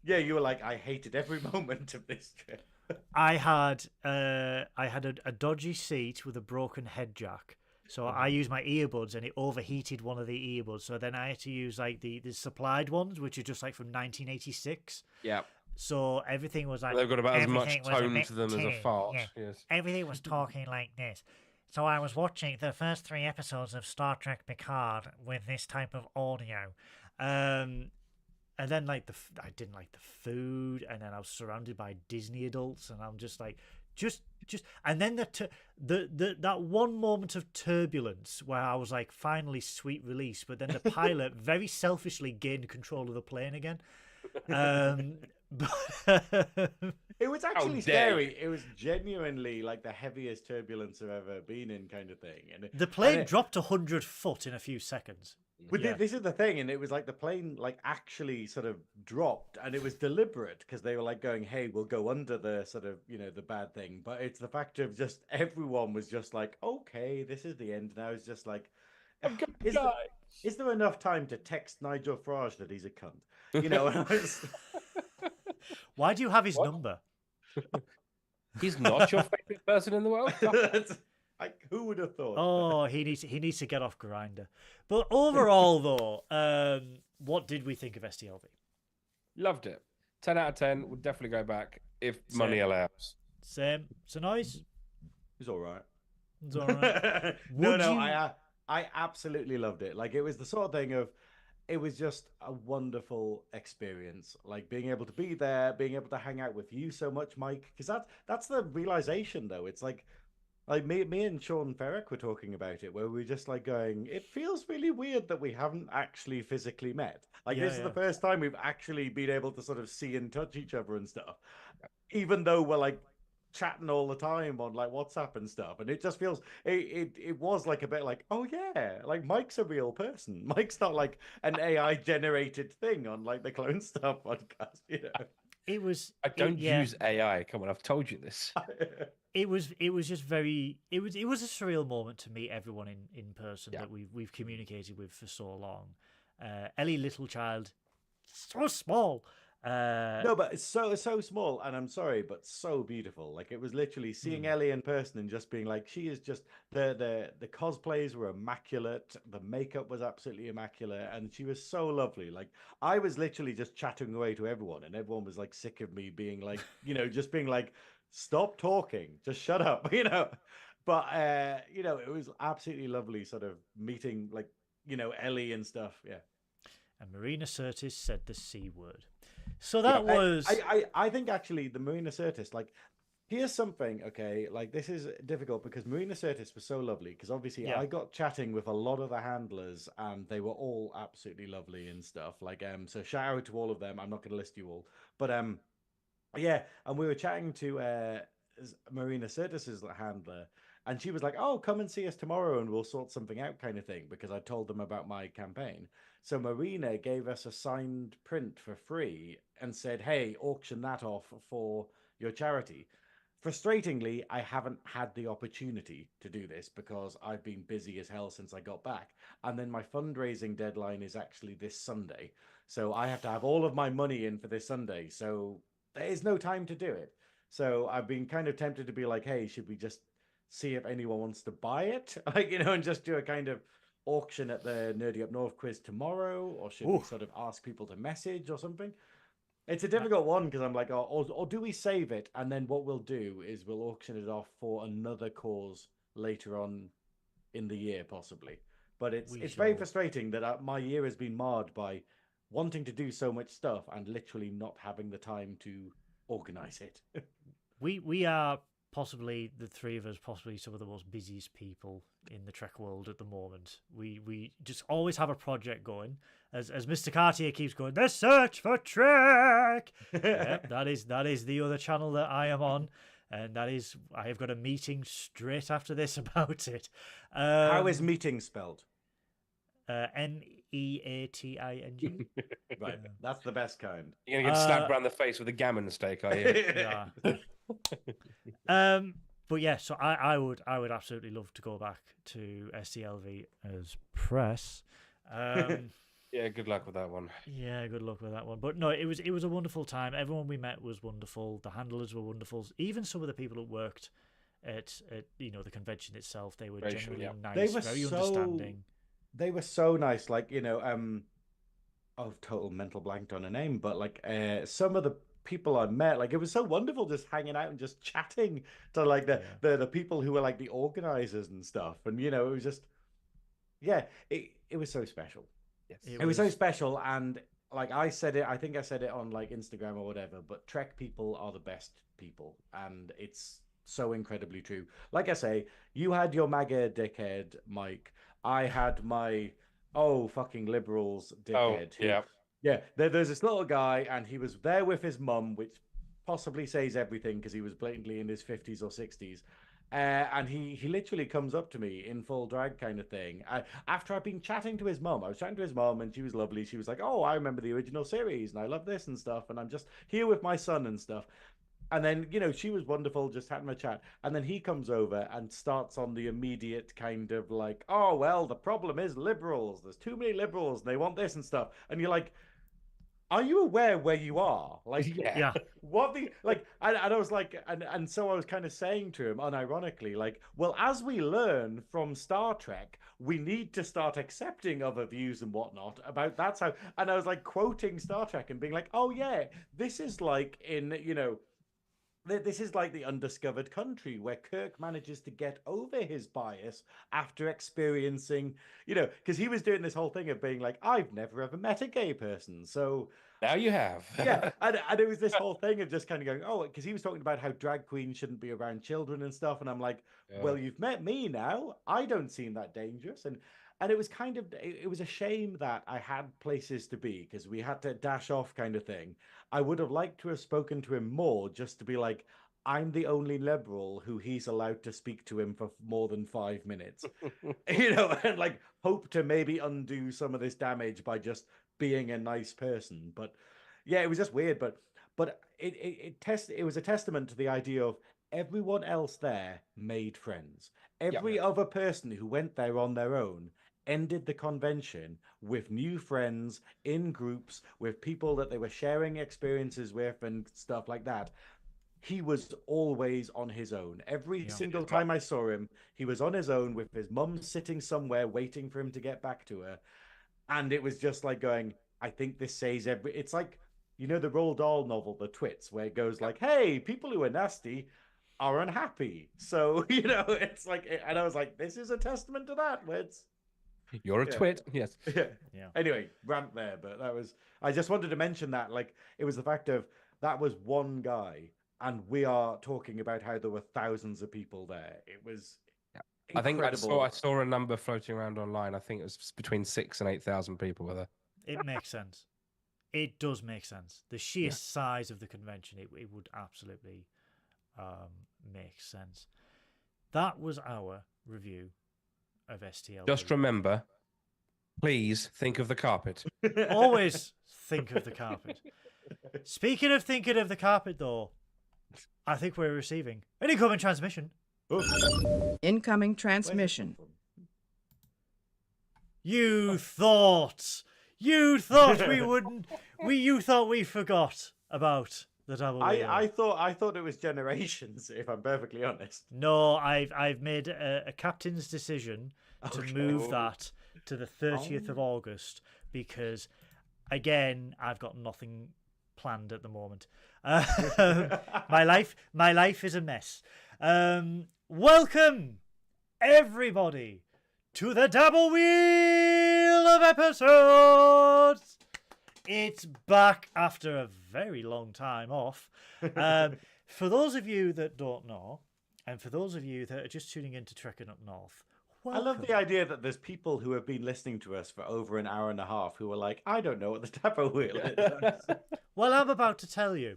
you were like, I hated every moment of this trip. I had a dodgy seat with a broken head jack. So I used my earbuds and it overheated one of the earbuds. So then I had to use like the supplied ones, which are just like from 1986. Yeah. So everything was like... They've got about as much tone to them as a fart. Yeah. Yes. Everything was talking like this. So I was watching the first 3 episodes of Star Trek Picard with this type of audio. And then like I didn't like the food. And then I was surrounded by Disney adults. And I'm just like, just And then that one moment of turbulence where I was like, finally, sweet release. But then the pilot very selfishly gained control of the plane again. It was actually scary. It was genuinely like the heaviest turbulence I've ever been in, kind of thing. And the plane dropped 100 foot in a few seconds. But this is the thing, and it was like the plane like actually sort of dropped, and it was deliberate because they were like going, "Hey, we'll go under the sort of the bad thing." But it's the fact of just everyone was just like, "Okay, this is the end." And I was just like, "Is there enough time to text Nigel Farage that he's a cunt?" And I was... Why do you have his number? He's not your favorite person in the world. Like, who would have thought? Oh, he needs to get off Grindr. But overall, though, what did we think of STLV? Loved it. 10 out of 10. Would definitely go back if money allows. Same. Synoiz? It's all right. It's all right. I absolutely loved it. Like, it was the sort of thing of, it was just a wonderful experience. Like, being able to be there, being able to hang out with you so much, Mike. Because that's the realization, though. It's like me and Sean Ferrick were talking about it, where we were just like going, it feels really weird that we haven't actually physically met. Like, this is the first time we've actually been able to sort of see and touch each other and stuff, even though we're like chatting all the time on like WhatsApp and stuff. And it just feels it was like a bit like, oh yeah, like Mike's a real person. Mike's not like an AI generated thing on like the Clonestar podcast. It was. I don't use AI. Come on, I've told you this. It was just very. It was a surreal moment to meet everyone in person that we've communicated with for so long. Ellie Littlechild, so small. No, but it's so small, and I'm sorry, but so beautiful. Like, it was literally seeing Ellie in person and just being like, she is just the cosplays were immaculate, the makeup was absolutely immaculate, and she was so lovely. Like, I was literally just chatting away to everyone, and everyone was like sick of me being like, just being like, stop talking, just shut up, But it was absolutely lovely, sort of meeting like Ellie and stuff. Yeah. And Marina Sirtis said the C word. So that was... I think actually the Marina Sirtis, like, here's something, okay, like, this is difficult because Marina Sirtis was so lovely because obviously I got chatting with a lot of the handlers and they were all absolutely lovely and stuff. Like, so shout out to all of them. I'm not going to list you all. But, yeah, and we were chatting to Marina Sirtis's handler, and she was like, oh, come and see us tomorrow and we'll sort something out, kind of thing, because I told them about my campaign. So Marina gave us a signed print for free and said, hey, auction that off for your charity. Frustratingly, I haven't had the opportunity to do this because I've been busy as hell since I got back. And then my fundraising deadline is actually this Sunday. So I have to have all of my money in for this Sunday. So there is no time to do it. So I've been kind of tempted to be like, hey, should we just see if anyone wants to buy it? Like, and just do a kind of auction at the Nerdy Up North quiz tomorrow, or should we sort of ask people to message or something? It's a difficult one because I'm like, or do we save it, and then what we'll do is we'll auction it off for another cause later on in the year, possibly. But it's very frustrating that my year has been marred by wanting to do so much stuff and literally not having the time to organize it. We are possibly, the three of us, possibly some of the most busiest people in the Trek world at the moment. We just always have a project going. As Mr. Cartier keeps going, the search for Trek. Yep, that is the other channel that I am on, and I have got a meeting straight after this about it. How is meeting spelled? MEATING. Right, that's the best kind. You're gonna get stabbed around the face with a gammon steak, are you? Yeah. But yeah, so I would absolutely love to go back to STLV as press. Yeah, good luck with that one. Yeah, good luck with that one. But no, it was a wonderful time. Everyone we met was wonderful. The handlers were wonderful. Even some of the people who worked at the convention itself, they were genuinely nice, they were very understanding. They were so nice. Like, I've total mental blanked on a name, but like some of the people I met, like, it was so wonderful just hanging out and just chatting to like the people who were like the organizers and stuff. And it was just, it was so special. Yes. It was so special. And like I said it, I think I said it on like Instagram or whatever, but Trek people are the best people. And it's so incredibly true. Like I say, you had your MAGA dickhead, Mike. I had my fucking liberals Oh, dickhead. yeah. Yeah, there's this little guy, and he was there with his mum, which possibly says everything because he was blatantly in his 50s or 60s. And he literally comes up to me in full drag kind of thing. After I've been chatting to his mum, I was chatting to his mum, and she was lovely. She was like, "Oh, I remember the original series, and I love this and stuff." And I'm just here with my son and stuff. And then, she was wonderful, just having a chat. And then he comes over and starts on the immediate kind of like, "Oh, well, the problem is liberals. There's too many liberals, and they want this and stuff." And you're like, are you aware where you are? Like, Yeah. what the like? And I was like, and so I was kind of saying to him, unironically, like, well, as we learn from Star Trek, we need to start accepting other views and whatnot about that's how. And I was like quoting Star Trek and being like, oh yeah, this is like in this is like the undiscovered country where Kirk manages to get over his bias after experiencing, because he was doing this whole thing of being like, I've never ever met a gay person. So Now you have. yeah, and it was this whole thing of just kind of going, oh, because he was talking about how drag queens shouldn't be around children and stuff, and I'm like, well, you've met me now. I don't seem that dangerous, and it was kind of it was a shame that I had places to be because we had to dash off kind of thing. I would have liked to have spoken to him more, just to be like, I'm the only liberal who he's allowed to speak to him for more than 5 minutes, and like hope to maybe undo some of this damage by just being a nice person. But yeah, it was just weird. But it was a testament to the idea of everyone else there made friends. Every other person who went there on their own ended the convention with new friends in groups with people that they were sharing experiences with and stuff like that. He was always on his own. Every single time I saw him, he was on his own with his mum sitting somewhere waiting for him to get back to her. And it was just like going, I think this says it's like, the Roald Dahl novel, The Twits, where it goes like, hey, people who are nasty are unhappy. So, it's like, and I was like, this is a testament to that, where it's, You're a twit. Yes. yeah. Yeah. Anyway, rant there, but I just wanted to mention that, like, it was the fact of that was one guy, and we are talking about how there were thousands of people there. It was incredible. I saw a number floating around online. I think it was between 6,000 and 8,000 people were there. It makes sense. It does make sense. The sheer size of the convention, it would absolutely make sense. That was our review of STL. Just remember, please think of the carpet. Always think of the carpet. Speaking of thinking of the carpet, though, I think we're receiving an incoming transmission. Incoming transmission. You thought we wouldn't. You thought we forgot about the double wheel. I thought it was Generations, if I'm perfectly honest. No, I've made a captain's decision to move that to the 30th of August because, again, I've got nothing planned at the moment. My life is a mess. Welcome, everybody, to the double wheel of episodes. It's back after a very long time off. For those of you that don't know, and for those of you that are just tuning in to Trekkin Up North, welcome. I love the idea that there's people who have been listening to us for over an hour and a half who are like, I don't know what the double wheel is. Well, I'm about to tell you.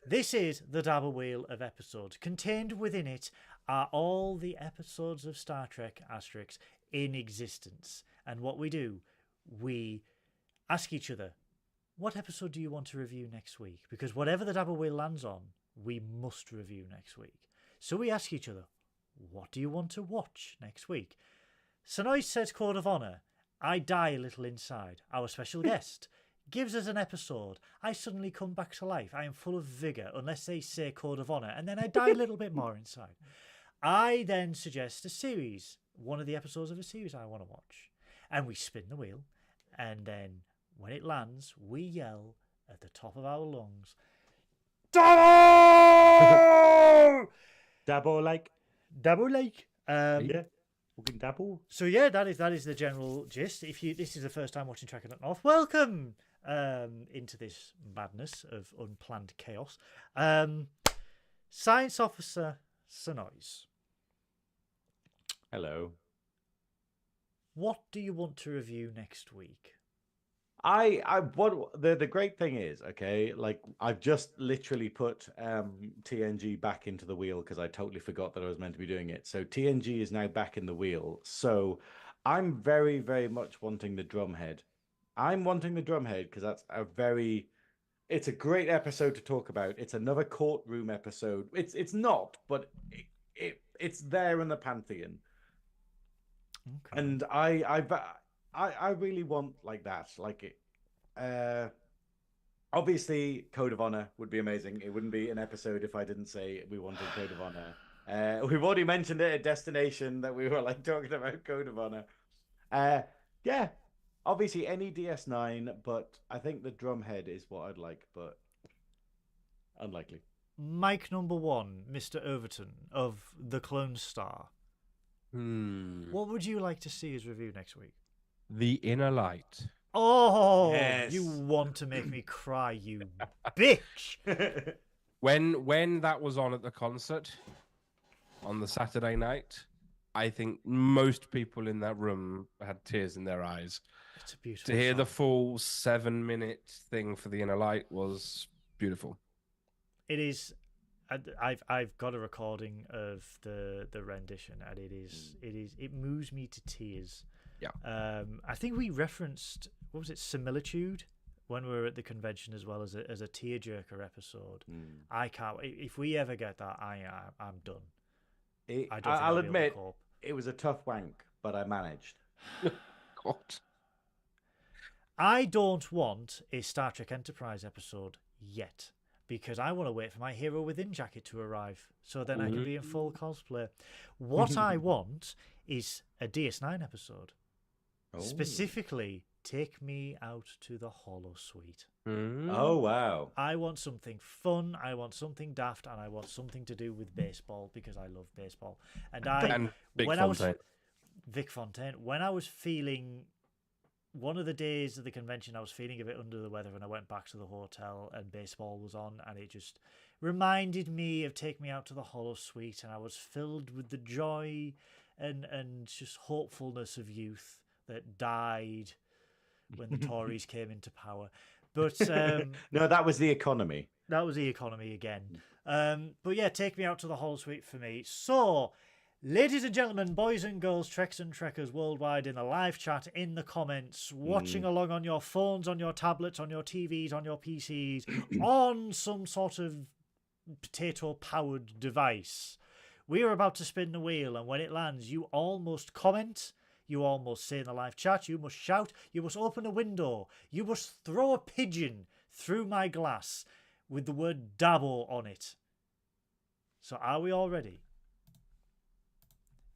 This is the double wheel of episodes. Contained within it are all the episodes of Star Trek Asterix in existence. And what we do, we ask each other, what episode do you want to review next week? Because whatever the double wheel lands on, we must review next week. So we ask each other, what do you want to watch next week? Synoiz says Code of Honor. I die a little inside. Our special guest gives us an episode. I suddenly come back to life. I am full of vigour, unless they say Code of Honor, and then I die a little bit more inside. I then suggest a series, one of the episodes of a series I want to watch. And we spin the wheel, and then when it lands, we yell at the top of our lungs, Double! Double like. Double like. Yeah. Fucking double. So yeah, that is the general gist. If this is the first time watching Trekkin Up North, welcome into this madness of unplanned chaos. Science officer Synoiz, Hello. what do you want to review next week? What the great thing is, okay, like I've just literally put TNG back into the wheel because I totally forgot that I was meant to be doing it. So TNG is now back in the wheel. So I'm very, very much wanting the drumhead. I'm wanting the drumhead because it's a great episode to talk about. It's another courtroom episode. It's not, but it's there in the pantheon. Okay. And I really want like that. Like it. Obviously, Code of Honor would be amazing. It wouldn't be an episode if I didn't say we wanted Code of Honor. We've already mentioned it at Destination that we were like talking about Code of Honor. Yeah. Obviously, any DS9, but I think the drumhead is what I'd like, but unlikely. Mike number 1, Mr. Overton of the Clonestar. What would you like to see as review next week? The Inner Light. Oh, Yes. you want to make me cry, you bitch. When that was on at the concert on the Saturday night, I think most people in that room had tears in their eyes. It's a beautiful To hear the song. full 7-minute thing for the Inner Light was beautiful. It is. I've got a recording of the rendition, and it moves me to tears. Yeah. I think we referenced, what was it, Similitude, when we were at the convention, as well as a tearjerker episode. I can't. If we ever get that, I'm done. I don't think I'll I'll be able to admit cope. it was a tough wank, but I managed. God. I don't want a Star Trek Enterprise episode yet, because I want to wait for my Hero Within jacket to arrive, so then I can be in full cosplay. What I want is a DS9 episode. Oh. Specifically, take me out to the Holosuite. Oh, wow. I want something fun, I want something daft, and I want something to do with baseball, because I love baseball. And Big when Fontaine. Vic Fontaine, when I was feeling, one of the days of the convention, I was feeling a bit under the weather, and I went back to the hotel and baseball was on, and it just reminded me of Take Me Out to the Holosuite, and I was filled with the joy and just hopefulness of youth that died when the Tories came into power. But No, that was the economy. that was the economy again. But yeah, Take Me Out to the Holosuite for me. So, ladies and gentlemen, boys and girls, Treks and Trekkers worldwide, in the live chat, in the comments, watching along on your phones, on your tablets, on your TVs, on your PCs, on some sort of potato-powered device. We are about to spin the wheel, and when it lands, you all must comment, you all must say in the live chat, you must shout, you must open a window, you must throw a pigeon through my glass with the word Dabo on it. So are we all ready?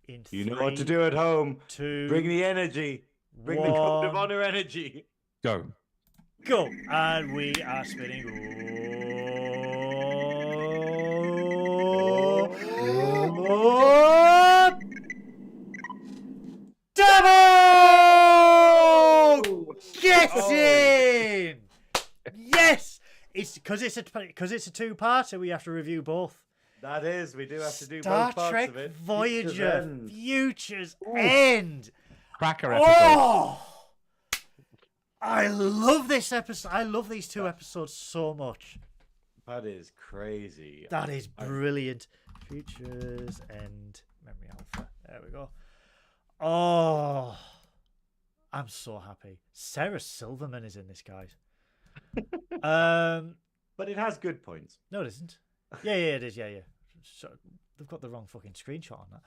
In You know what to do at home. 2, Bring the energy. Bring the Code of 1, Honor energy. Go. go! And we are spinning. Oh. Dabo! Get in! Yes! It's because it's a two-parter. We have to review both. That is, we do have to do Star both parts Trek of it. Voyager, Future's End. Cracker episode. Oh! I love this episode. I love these two episodes so much. That is crazy. That is brilliant. Future's End, Memory Alpha. There we go. Oh, I'm so happy. Sarah Silverman is in this, guys. But it has good points. No, it isn't. Yeah, it is. Yeah. So, they've got the wrong fucking screenshot on that.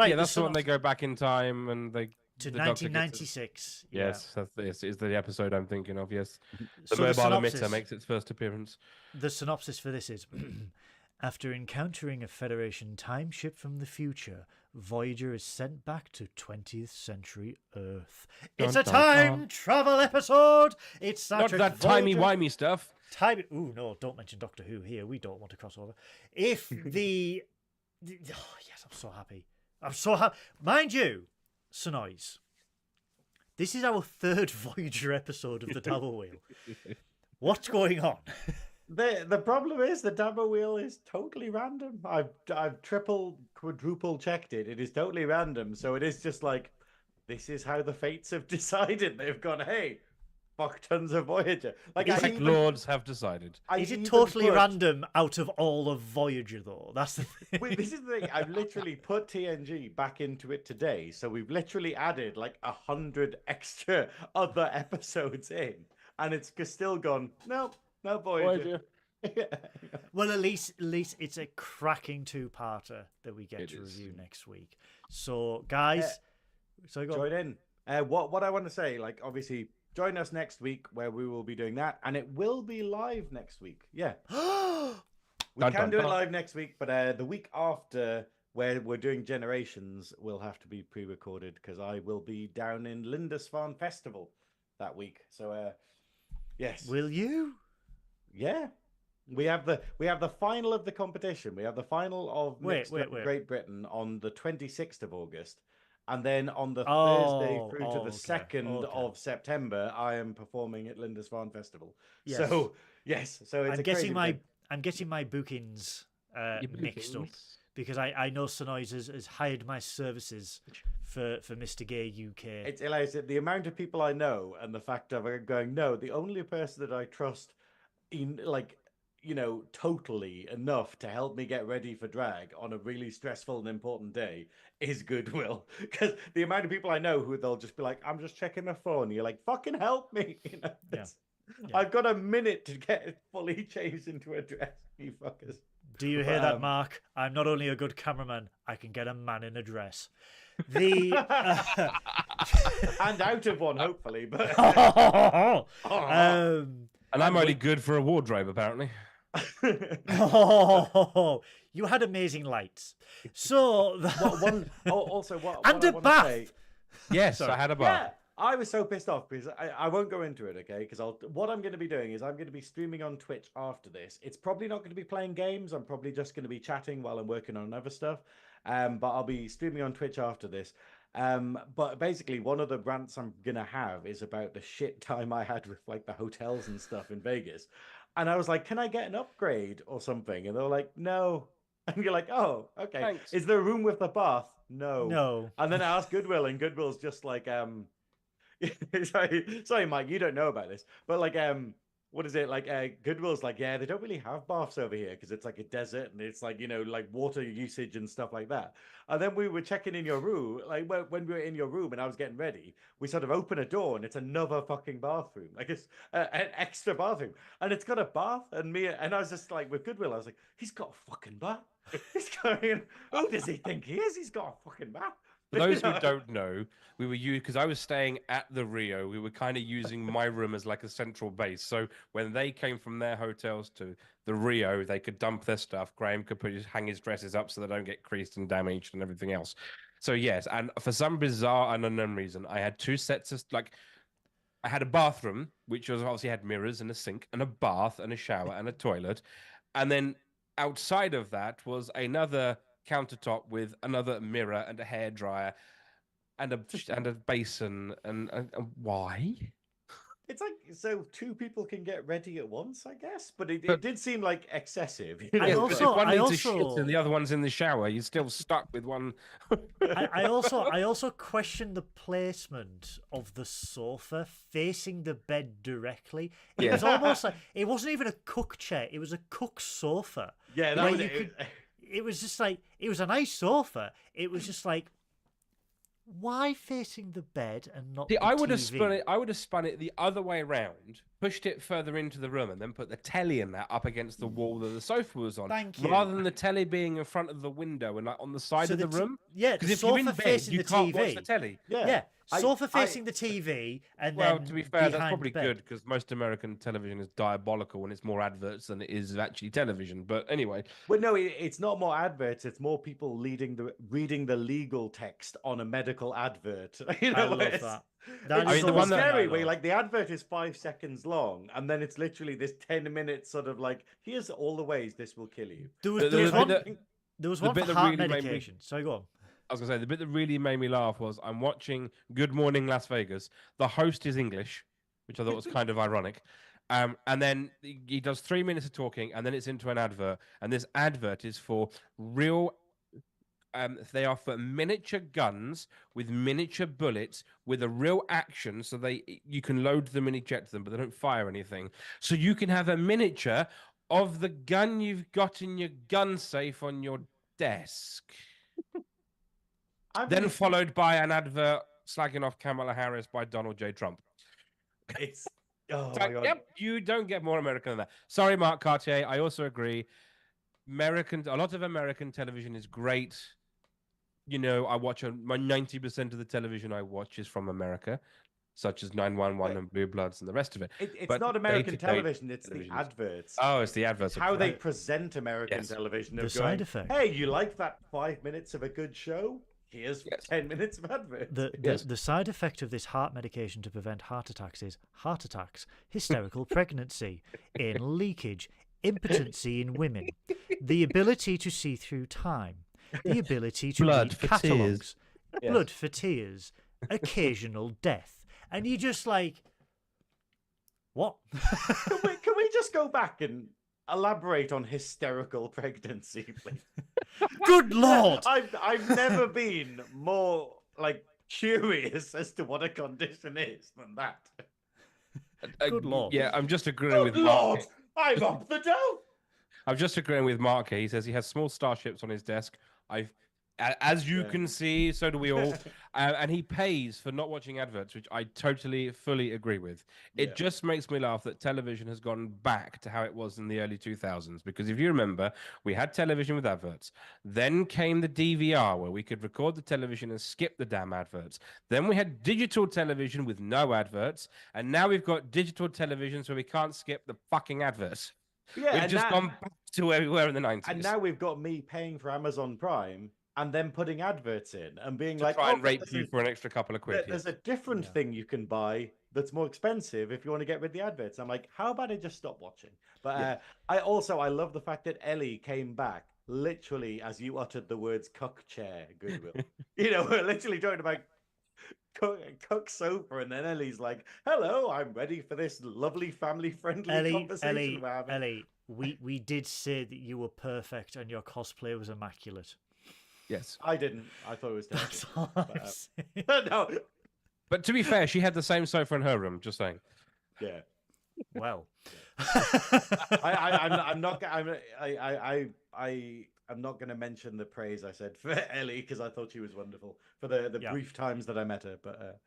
Yeah, that's the one they go back in time and they To the Doctor gets 1996. Yeah. Yes, this is the episode I'm thinking of. Yes, the So mobile synopsis- emitter makes its first appearance. The synopsis for this is: after encountering a Federation time ship from the future, Voyager is sent back to 20th century Earth. It's a Dun, dun, time dun. travel episode. It's Star Not Trek that Voyager. timey-wimey stuff. Ooh, no, don't mention Doctor Who here. We don't want to cross over. If the oh, yes, I'm so happy. I'm so happy. Mind you, Synoiz, this is our third Voyager episode of the Double Wheel. What's going on? The problem is the Dabo wheel is totally random. I've triple, quadruple checked it. It is totally random. So it is just like, this is how the fates have decided. They've gone, hey, fuck tons of Voyager. Like Is I it- even, Lords have decided. I Is it even totally put- random out of all of Voyager, though? That's the thing. Wait, this is the thing. I've literally put TNG back into it today, so we've literally added like 100 extra other episodes in, and it's still gone. No Voyager. Well, at least it's a cracking two-parter that we get It to is. review next week. So, guys, so go on. Join in. What I want to say, like, obviously, join us next week where we will be doing that, and it will be live next week. Yeah, we Dun, can dun, do it dun. live next week, but the week after, where we're doing Generations, will have to be pre-recorded because I will be down in Lindisfarne Festival that week. So, yes, Will you? yeah. We have the final of the competition. We have the final of Mixed Up Great Britain on the 26th of August. And then on the Thursday through to the 2nd of September, I am performing at Lindisfarne Festival. Yes. So, yes. So it's I'm getting my bookings mixed up because I know Synoiz has hired my services for Mr. Gay UK. It's hilarious. The amount of people I know and the fact of going, no, the only person that I trust in, like, you know, totally enough to help me get ready for drag on a really stressful and important day is Goodwill. Because the amount of people I know who they'll just be like, I'm just checking my phone. And you're like, fucking help me. You know, Yeah. I've got a minute to get fully changed into a dress, you fuckers. Do you hear that, Mark? I'm not only a good cameraman, I can get a man in a dress. The And out of one, hopefully. But And I'm only good for a wardrobe, apparently. You had amazing lights. So also, what and I a wanna bath. say- Yes, Sorry. I had a Yeah, bath. I was so pissed off because I won't go into it, okay? Because what I'm going to be doing is I'm going to be streaming on Twitch after this. It's probably not going to be playing games. I'm probably just going to be chatting while I'm working on other stuff. But I'll be streaming on Twitch after this. But basically, one of the rants I'm going to have is about the shit time I had with like the hotels and stuff in Vegas. And I was like, can I get an upgrade or something? And they were like, no. And you're like, oh, okay. Thanks. Is there a room with a bath? No. No. And then I asked Goodwill, and Goodwill's just like, sorry, Mike, you don't know about this, but like, what is it like? Goodwill's like, yeah, they don't really have baths over here because it's like a desert and it's like, you know, like water usage and stuff like that. And then we were checking in your room, like when we were in your room and I was getting ready, we sort of open a door and it's another fucking bathroom, like it's an extra bathroom, and it's got a bath. And I was just like, with Goodwill, I was like, he's got a fucking bath. He's going, who does he think he is? He's got a fucking bath. For those who don't know, we were because I was staying at the Rio. We were kind of using my room as like a central base. So when they came from their hotels to the Rio, they could dump their stuff. Graham could hang his dresses up so they don't get creased and damaged and everything else. So yes, and for some bizarre and unknown reason, I had two sets of I had a bathroom, which was obviously had mirrors and a sink and a bath and a shower and a toilet, and then outside of that was another countertop with another mirror and a hairdryer and a basin and why? It's like so two people can get ready at once, I guess. But it did seem like excessive. You know? I Yeah, but also- if one I needs a shit also- and the other one's in the shower, you're still stuck with one. I also question the placement of the sofa facing the bed directly. It Yeah. was almost like it wasn't even a cook chair; it was a cook sofa. Yeah, Where that was you could- It was just like it was a nice sofa. It was just like, why facing the bed and not? See, the I would have TV? spun it. I would have spun it the other way around, pushed it further into the room, and then put the telly in that up against the wall that the sofa was on, Thank you. rather than the telly being in front of the window and like on the side So of the the room. Yeah, Because the if you're in sofa bed, facing you the can't TV. watch the telly. Yeah, sofa I- facing the TV, and Well, then to be fair, that's behind probably bed. good because most American television is diabolical and it's more adverts than it is actually television. But anyway, Well, no, it's not more adverts. It's more people reading the legal text on a medical advert. You know, I love it's- that. It's That is so the one that- scary. I Where love. like the advert is 5 seconds long, and then it's literally this 10-minute sort of like, here's all the ways this will kill you. There was, The- there the was bit one. that- There was the one bit for that heart really made me- medication. So go on. I was gonna say the bit that really made me laugh was I'm watching Good Morning Las Vegas. The host is English, which I thought was kind of ironic, And then he does 3 minutes of talking, and then it's into an advert. And this advert is for real. They are for miniature guns with miniature bullets with a real action, so you can load them and eject them, but they don't fire anything. So you can have a miniature of the gun you've got in your gun safe on your desk. Then followed by an advert slagging off Kamala Harris by Donald J. Trump. It's my God. Yep, you don't get more American than that. Sorry, Mark Cartier. I also agree. A lot of American television is great. You know, I watch my 90% of the television I watch is from America, such as 911 and Blue Bloods and the rest of it. It's not American television, it's the adverts. Oh, it's the adverts. It's how they present American television. The side effect. Hey, you like that 5 minutes of a good show? Here's 10 minutes of adverts. The side effect of this heart medication to prevent heart attacks is heart attacks, hysterical pregnancy, anal leakage, impotency in women, the ability to see through time, the ability to read catalogues, blood for tears, occasional death. And you just like, what? Can we just go back and elaborate on hysterical pregnancy, please? Good Lord! I've never been more curious as to what a condition is than that. Good Lord! Yeah, I'm just agreeing with Lord, Mark. I'm up the dough. I'm just agreeing with Mark here. He says he has small starships on his desk. As you can see, so do we all. And he pays for not watching adverts, which I totally, fully agree with. It just makes me laugh that television has gone back to how it was in the early 2000s. Because if you remember, we had television with adverts. Then came the DVR, where we could record the television and skip the damn adverts. Then we had digital television with no adverts. And now we've got digital televisions where we can't skip the fucking adverts. Yeah, we've just gone back to where we were in the 90s. And now we've got me paying for Amazon Prime and then putting adverts in and being to like, try and rape you for an extra couple of quid. There's a different thing you can buy that's more expensive if you want to get rid of the adverts. I'm like, how about I just stop watching? But I love the fact that Ellie came back literally as you uttered the words "cuck chair," Goodwill. We're literally talking about cook sofa, and then Ellie's like, "Hello, I'm ready for this lovely family-friendly conversation." Ellie, we did say that you were perfect and your cosplay was immaculate. Yes, I didn't. I thought it was terrible. That's all I'm saying. No, but to be fair, she had the same sofa in her room. Just saying. Yeah. Well, I'm not going to mention the praise I said for Ellie because I thought she was wonderful for the brief times that I met her. But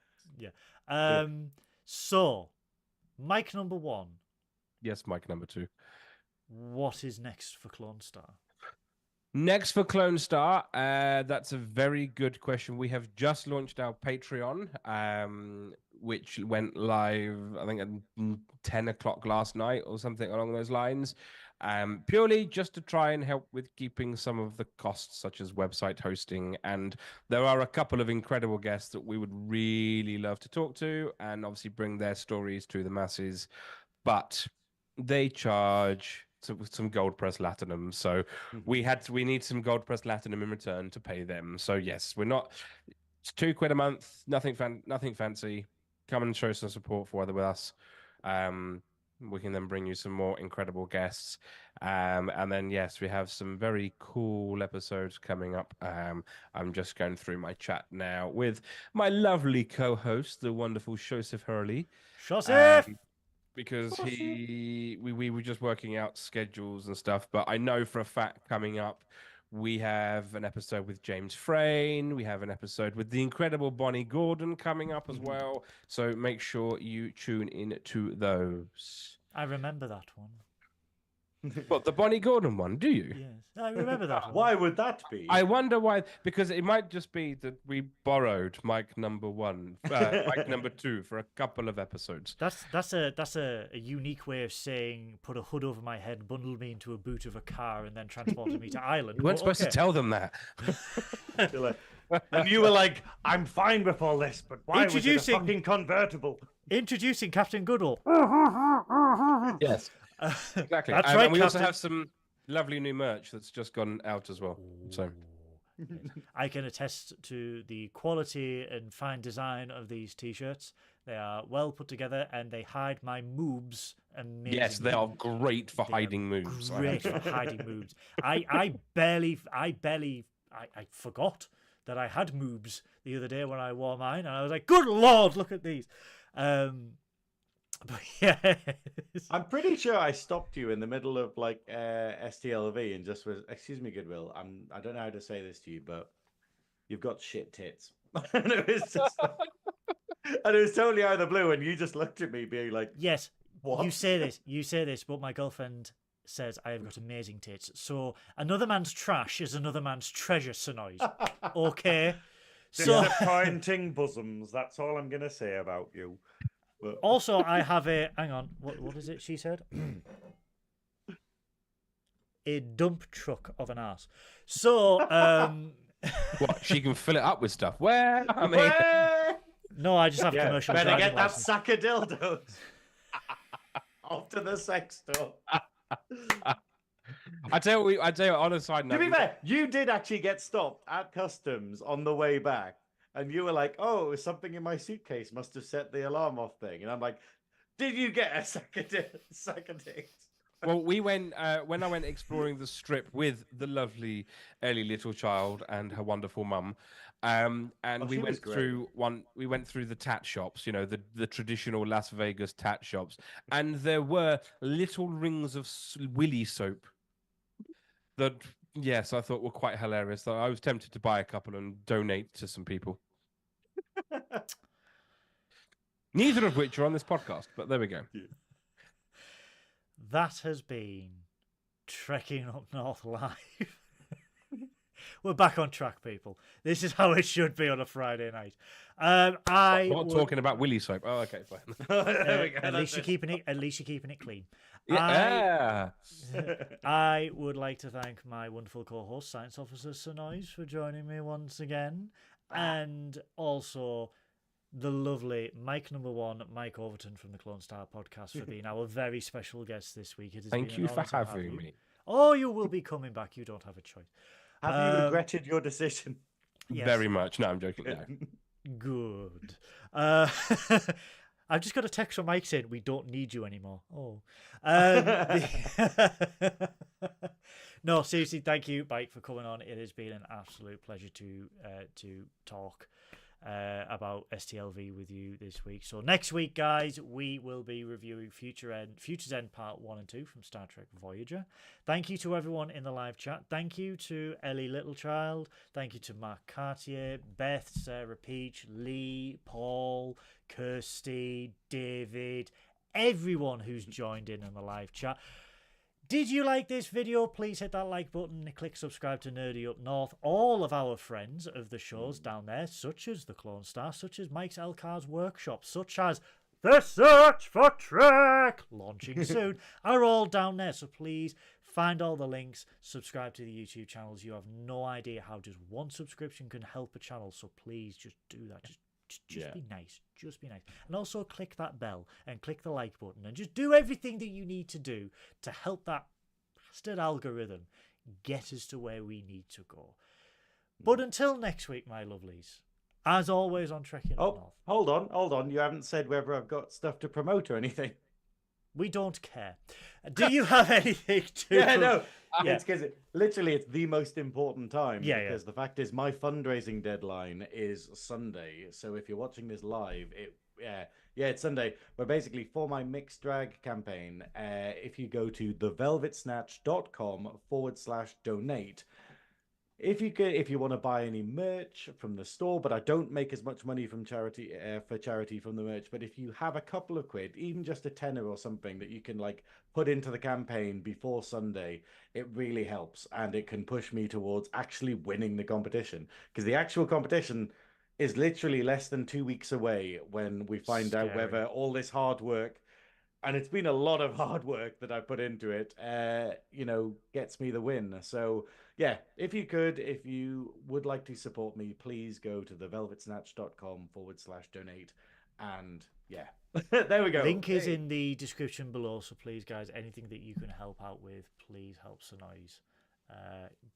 so Mike number 1. Yes, Mike number 2. What is next for Clonestar? Next for Clonestar, that's a very good question. We have just launched our Patreon, which went live, I think, at 10 o'clock last night or something along those lines, purely just to try and help with keeping some of the costs, such as website hosting. And there are a couple of incredible guests that we would really love to talk to and obviously bring their stories to the masses, but they charge some gold press latinum, so we need some gold press latinum in return to pay them. So yes, it's £2 a month, nothing fancy. Come and show some support for with us. We can then bring you some more incredible guests, and then yes, we have some very cool episodes coming up. I'm just going through my chat now with my co-host, the wonderful Joseph Hurley. Joseph. Because we were just working out schedules and stuff, but I know for a fact coming up we have an episode with James Frayne, we have an episode with the incredible Bonnie Gordon coming up as well, so make sure you tune in to those. I remember that one. What, the Bonnie Gordon one, do you? Yes, I remember that one. Why would that be? I wonder why, because it might just be that we borrowed Mike number 1, Mike number 2 for a couple of episodes. That's a unique way of saying put a hood over my head, bundle me into a boot of a car, and then transported me to Ireland. You weren't supposed to tell them that. And you were like, I'm fine with all this, but why was it a fucking convertible? Introducing Captain Goodwill. Yes. Exactly. That's and right, we also Captain. have some lovely new merch that's just gone out as well. So I can attest to the quality and fine design of these t-shirts. They are well put together and they hide my moobs amazingly. Yes, they are great for They are hiding moves. Great for hiding moobs. I forgot that I had moobs the other day when I wore mine, and I was like, "Good Lord, look at these!" But yeah, I'm pretty sure I stopped you in the middle of like STLV and just was, "Excuse me, Goodwill. I don't know how to say this to you, but you've got shit tits." And it was just, and it was totally out of the blue, and you just looked at me, being like, yes, "What?" you say this, but my girlfriend says I have got amazing tits. So another man's trash is another man's treasure, Synoiz. Okay. So Disappointing bosoms. That's all I'm gonna say about you. But... also, I have a hang on. What is it? She said a dump truck of an ass. So What? She can fill it up with stuff. Well, I mean, no, I just have commercial. Better driving get that license. sack of dildos off to the sex store. I tell you, on a side note. To be fair, you did actually get stopped at customs on the way back, and you were like, "Oh, it was something in my suitcase must have set the alarm off thing." And I'm like, "Did you get a sack of dicks?" Well, we went when I went exploring the strip with the lovely Ellie little child and her wonderful mum, and we she was went great. through We went through the tat shops, you know, the traditional Las Vegas tat shops, and there were little rings of willy soap that, yes, I thought were quite hilarious. So I was tempted to buy a couple and donate to some people. Neither of which are on this podcast, but there we go. That has been Trekking Up North Live. We're back on track, people. This is how it should be on a Friday night. I'm not talking about willy soap. Oh, okay, fine. There we go. At least you're keeping it clean. Yeah. I would like to thank my wonderful co-host, Science Officer Synoiz, for joining me once again, and also the lovely Mike #1, Mike Overton from the Clonestar Podcast, for being our very special guest this week. It has Thank been you an for honour to have having you. me. Oh, you will be coming back. You don't have a choice. Have you regretted your decision? Yes. Very much. No, I'm joking. No. Good. I've just got a text from Mike saying we don't need you anymore. Oh. No, seriously, thank you, Mike, for coming on. It has been an absolute pleasure to talk about STLV with you this week. So next week, guys, we will be reviewing Future's End Part 1 and 2 from Star Trek Voyager. Thank you to everyone in the live chat. Thank you to Ellie Littlechild. Thank you to Mark Cartier, Beth, Sarah Peach, Lee, Paul, Kirsty, David, everyone who's joined in on the live chat. Did you like this video? Please hit that like button and click subscribe to Nerdy Up North. All of our friends of the shows down there, such as the Clonestar, such as Mike's LCARS workshop, such as The Search for Trek, launching soon, are all down there. So please find all the links, subscribe to the YouTube channels. You have no idea how just one subscription can help a channel. So please just do that. Just be nice. Just be nice. And also click that bell and click the like button and just do everything that you need to do to help that bastard algorithm get us to where we need to go. But until next week, my lovelies, as always on Trekking Up North. Hold on. You haven't said whether I've got stuff to promote or anything. We don't care. Do you have anything to... Yeah, no. Yeah. It's because it's the most important time. Yeah, because the fact is, my fundraising deadline is Sunday. So if you're watching this live, it's Sunday. But basically, for my mixed drag campaign, if you go to thevelvetsnatch.com/donate, if you want to buy any merch from the store, but I don't make as much money from charity from the merch. But if you have a couple of quid, even just a tenner or something that you can like put into the campaign before Sunday, it really helps, and it can push me towards actually winning the competition, because the actual competition is literally less than 2 weeks away when we find out whether all this hard work, and it's been a lot of hard work that I put into it, gets me the win. So yeah, if you would like to support me, please go to thevelvetsnatch.com/donate. And yeah, there we go. Link is in the description below. So please, guys, anything that you can help out with, please help Synoiz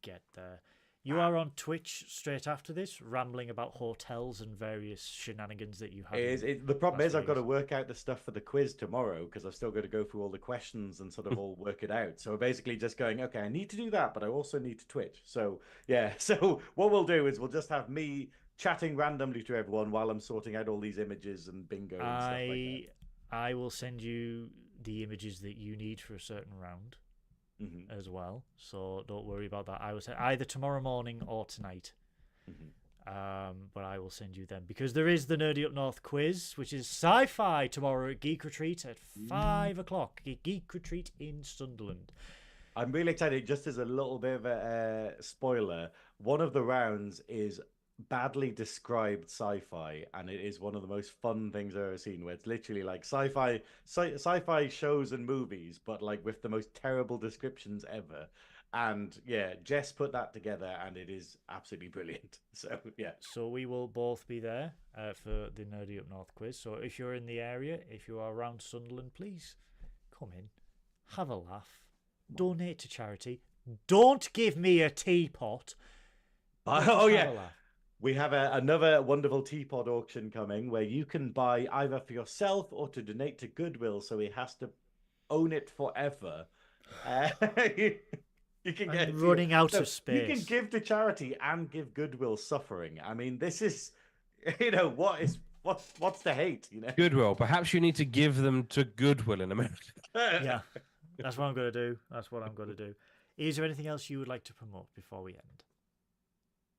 get there. You are on Twitch straight after this, rambling about hotels and various shenanigans that you have. The problem Las is I've got to Vegas. work out the stuff for the quiz tomorrow because I've still got to go through all the questions and sort of all work it out. So we're basically just going, okay, I need to do that, but I also need to Twitch. So yeah, so what we'll do is we'll just have me chatting randomly to everyone while I'm sorting out all these images and bingo and stuff like that. I will send you the images that you need for a certain round as well. So don't worry about that. I will say either tomorrow morning or tonight. But I will send you them because there is the Nerdy Up North quiz, which is sci-fi tomorrow at Geek Retreat at 5 o'clock. Geek Retreat in Sunderland. I'm really excited. Just as a little bit of a spoiler, one of the rounds is badly described sci-fi, and it is one of the most fun things I've ever seen, where it's literally like sci-fi shows and movies, but like with the most terrible descriptions ever. And yeah, Jess put that together, and it is absolutely brilliant. So yeah. So we will both be there for the Nerdy Up North quiz. So if you're in the area, if you are around Sunderland, please come in, have a laugh, donate to charity. Don't give me a teapot. Oh yeah. We have another wonderful teapot auction coming where you can buy either for yourself or to donate to Goodwill, so he has to own it forever. You can get running out of space. You can give to charity and give Goodwill suffering. I mean, this is, what's the hate? Goodwill. Perhaps you need to give them to Goodwill in America. Yeah, that's what I'm going to do. That's what I'm going to do. Is there anything else you would like to promote before we end?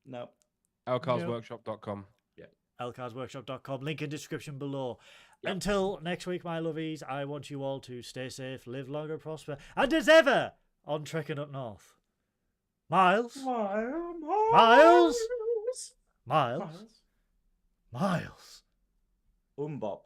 No. LCARSworkshop.com. Yeah. LCARSworkshop.com. Link in description below. Yep. Until next week, my lovies, I want you all to stay safe, live longer, prosper, and as ever, on Trekkin Up North. Miles. Miles. Miles. Miles. Umbop.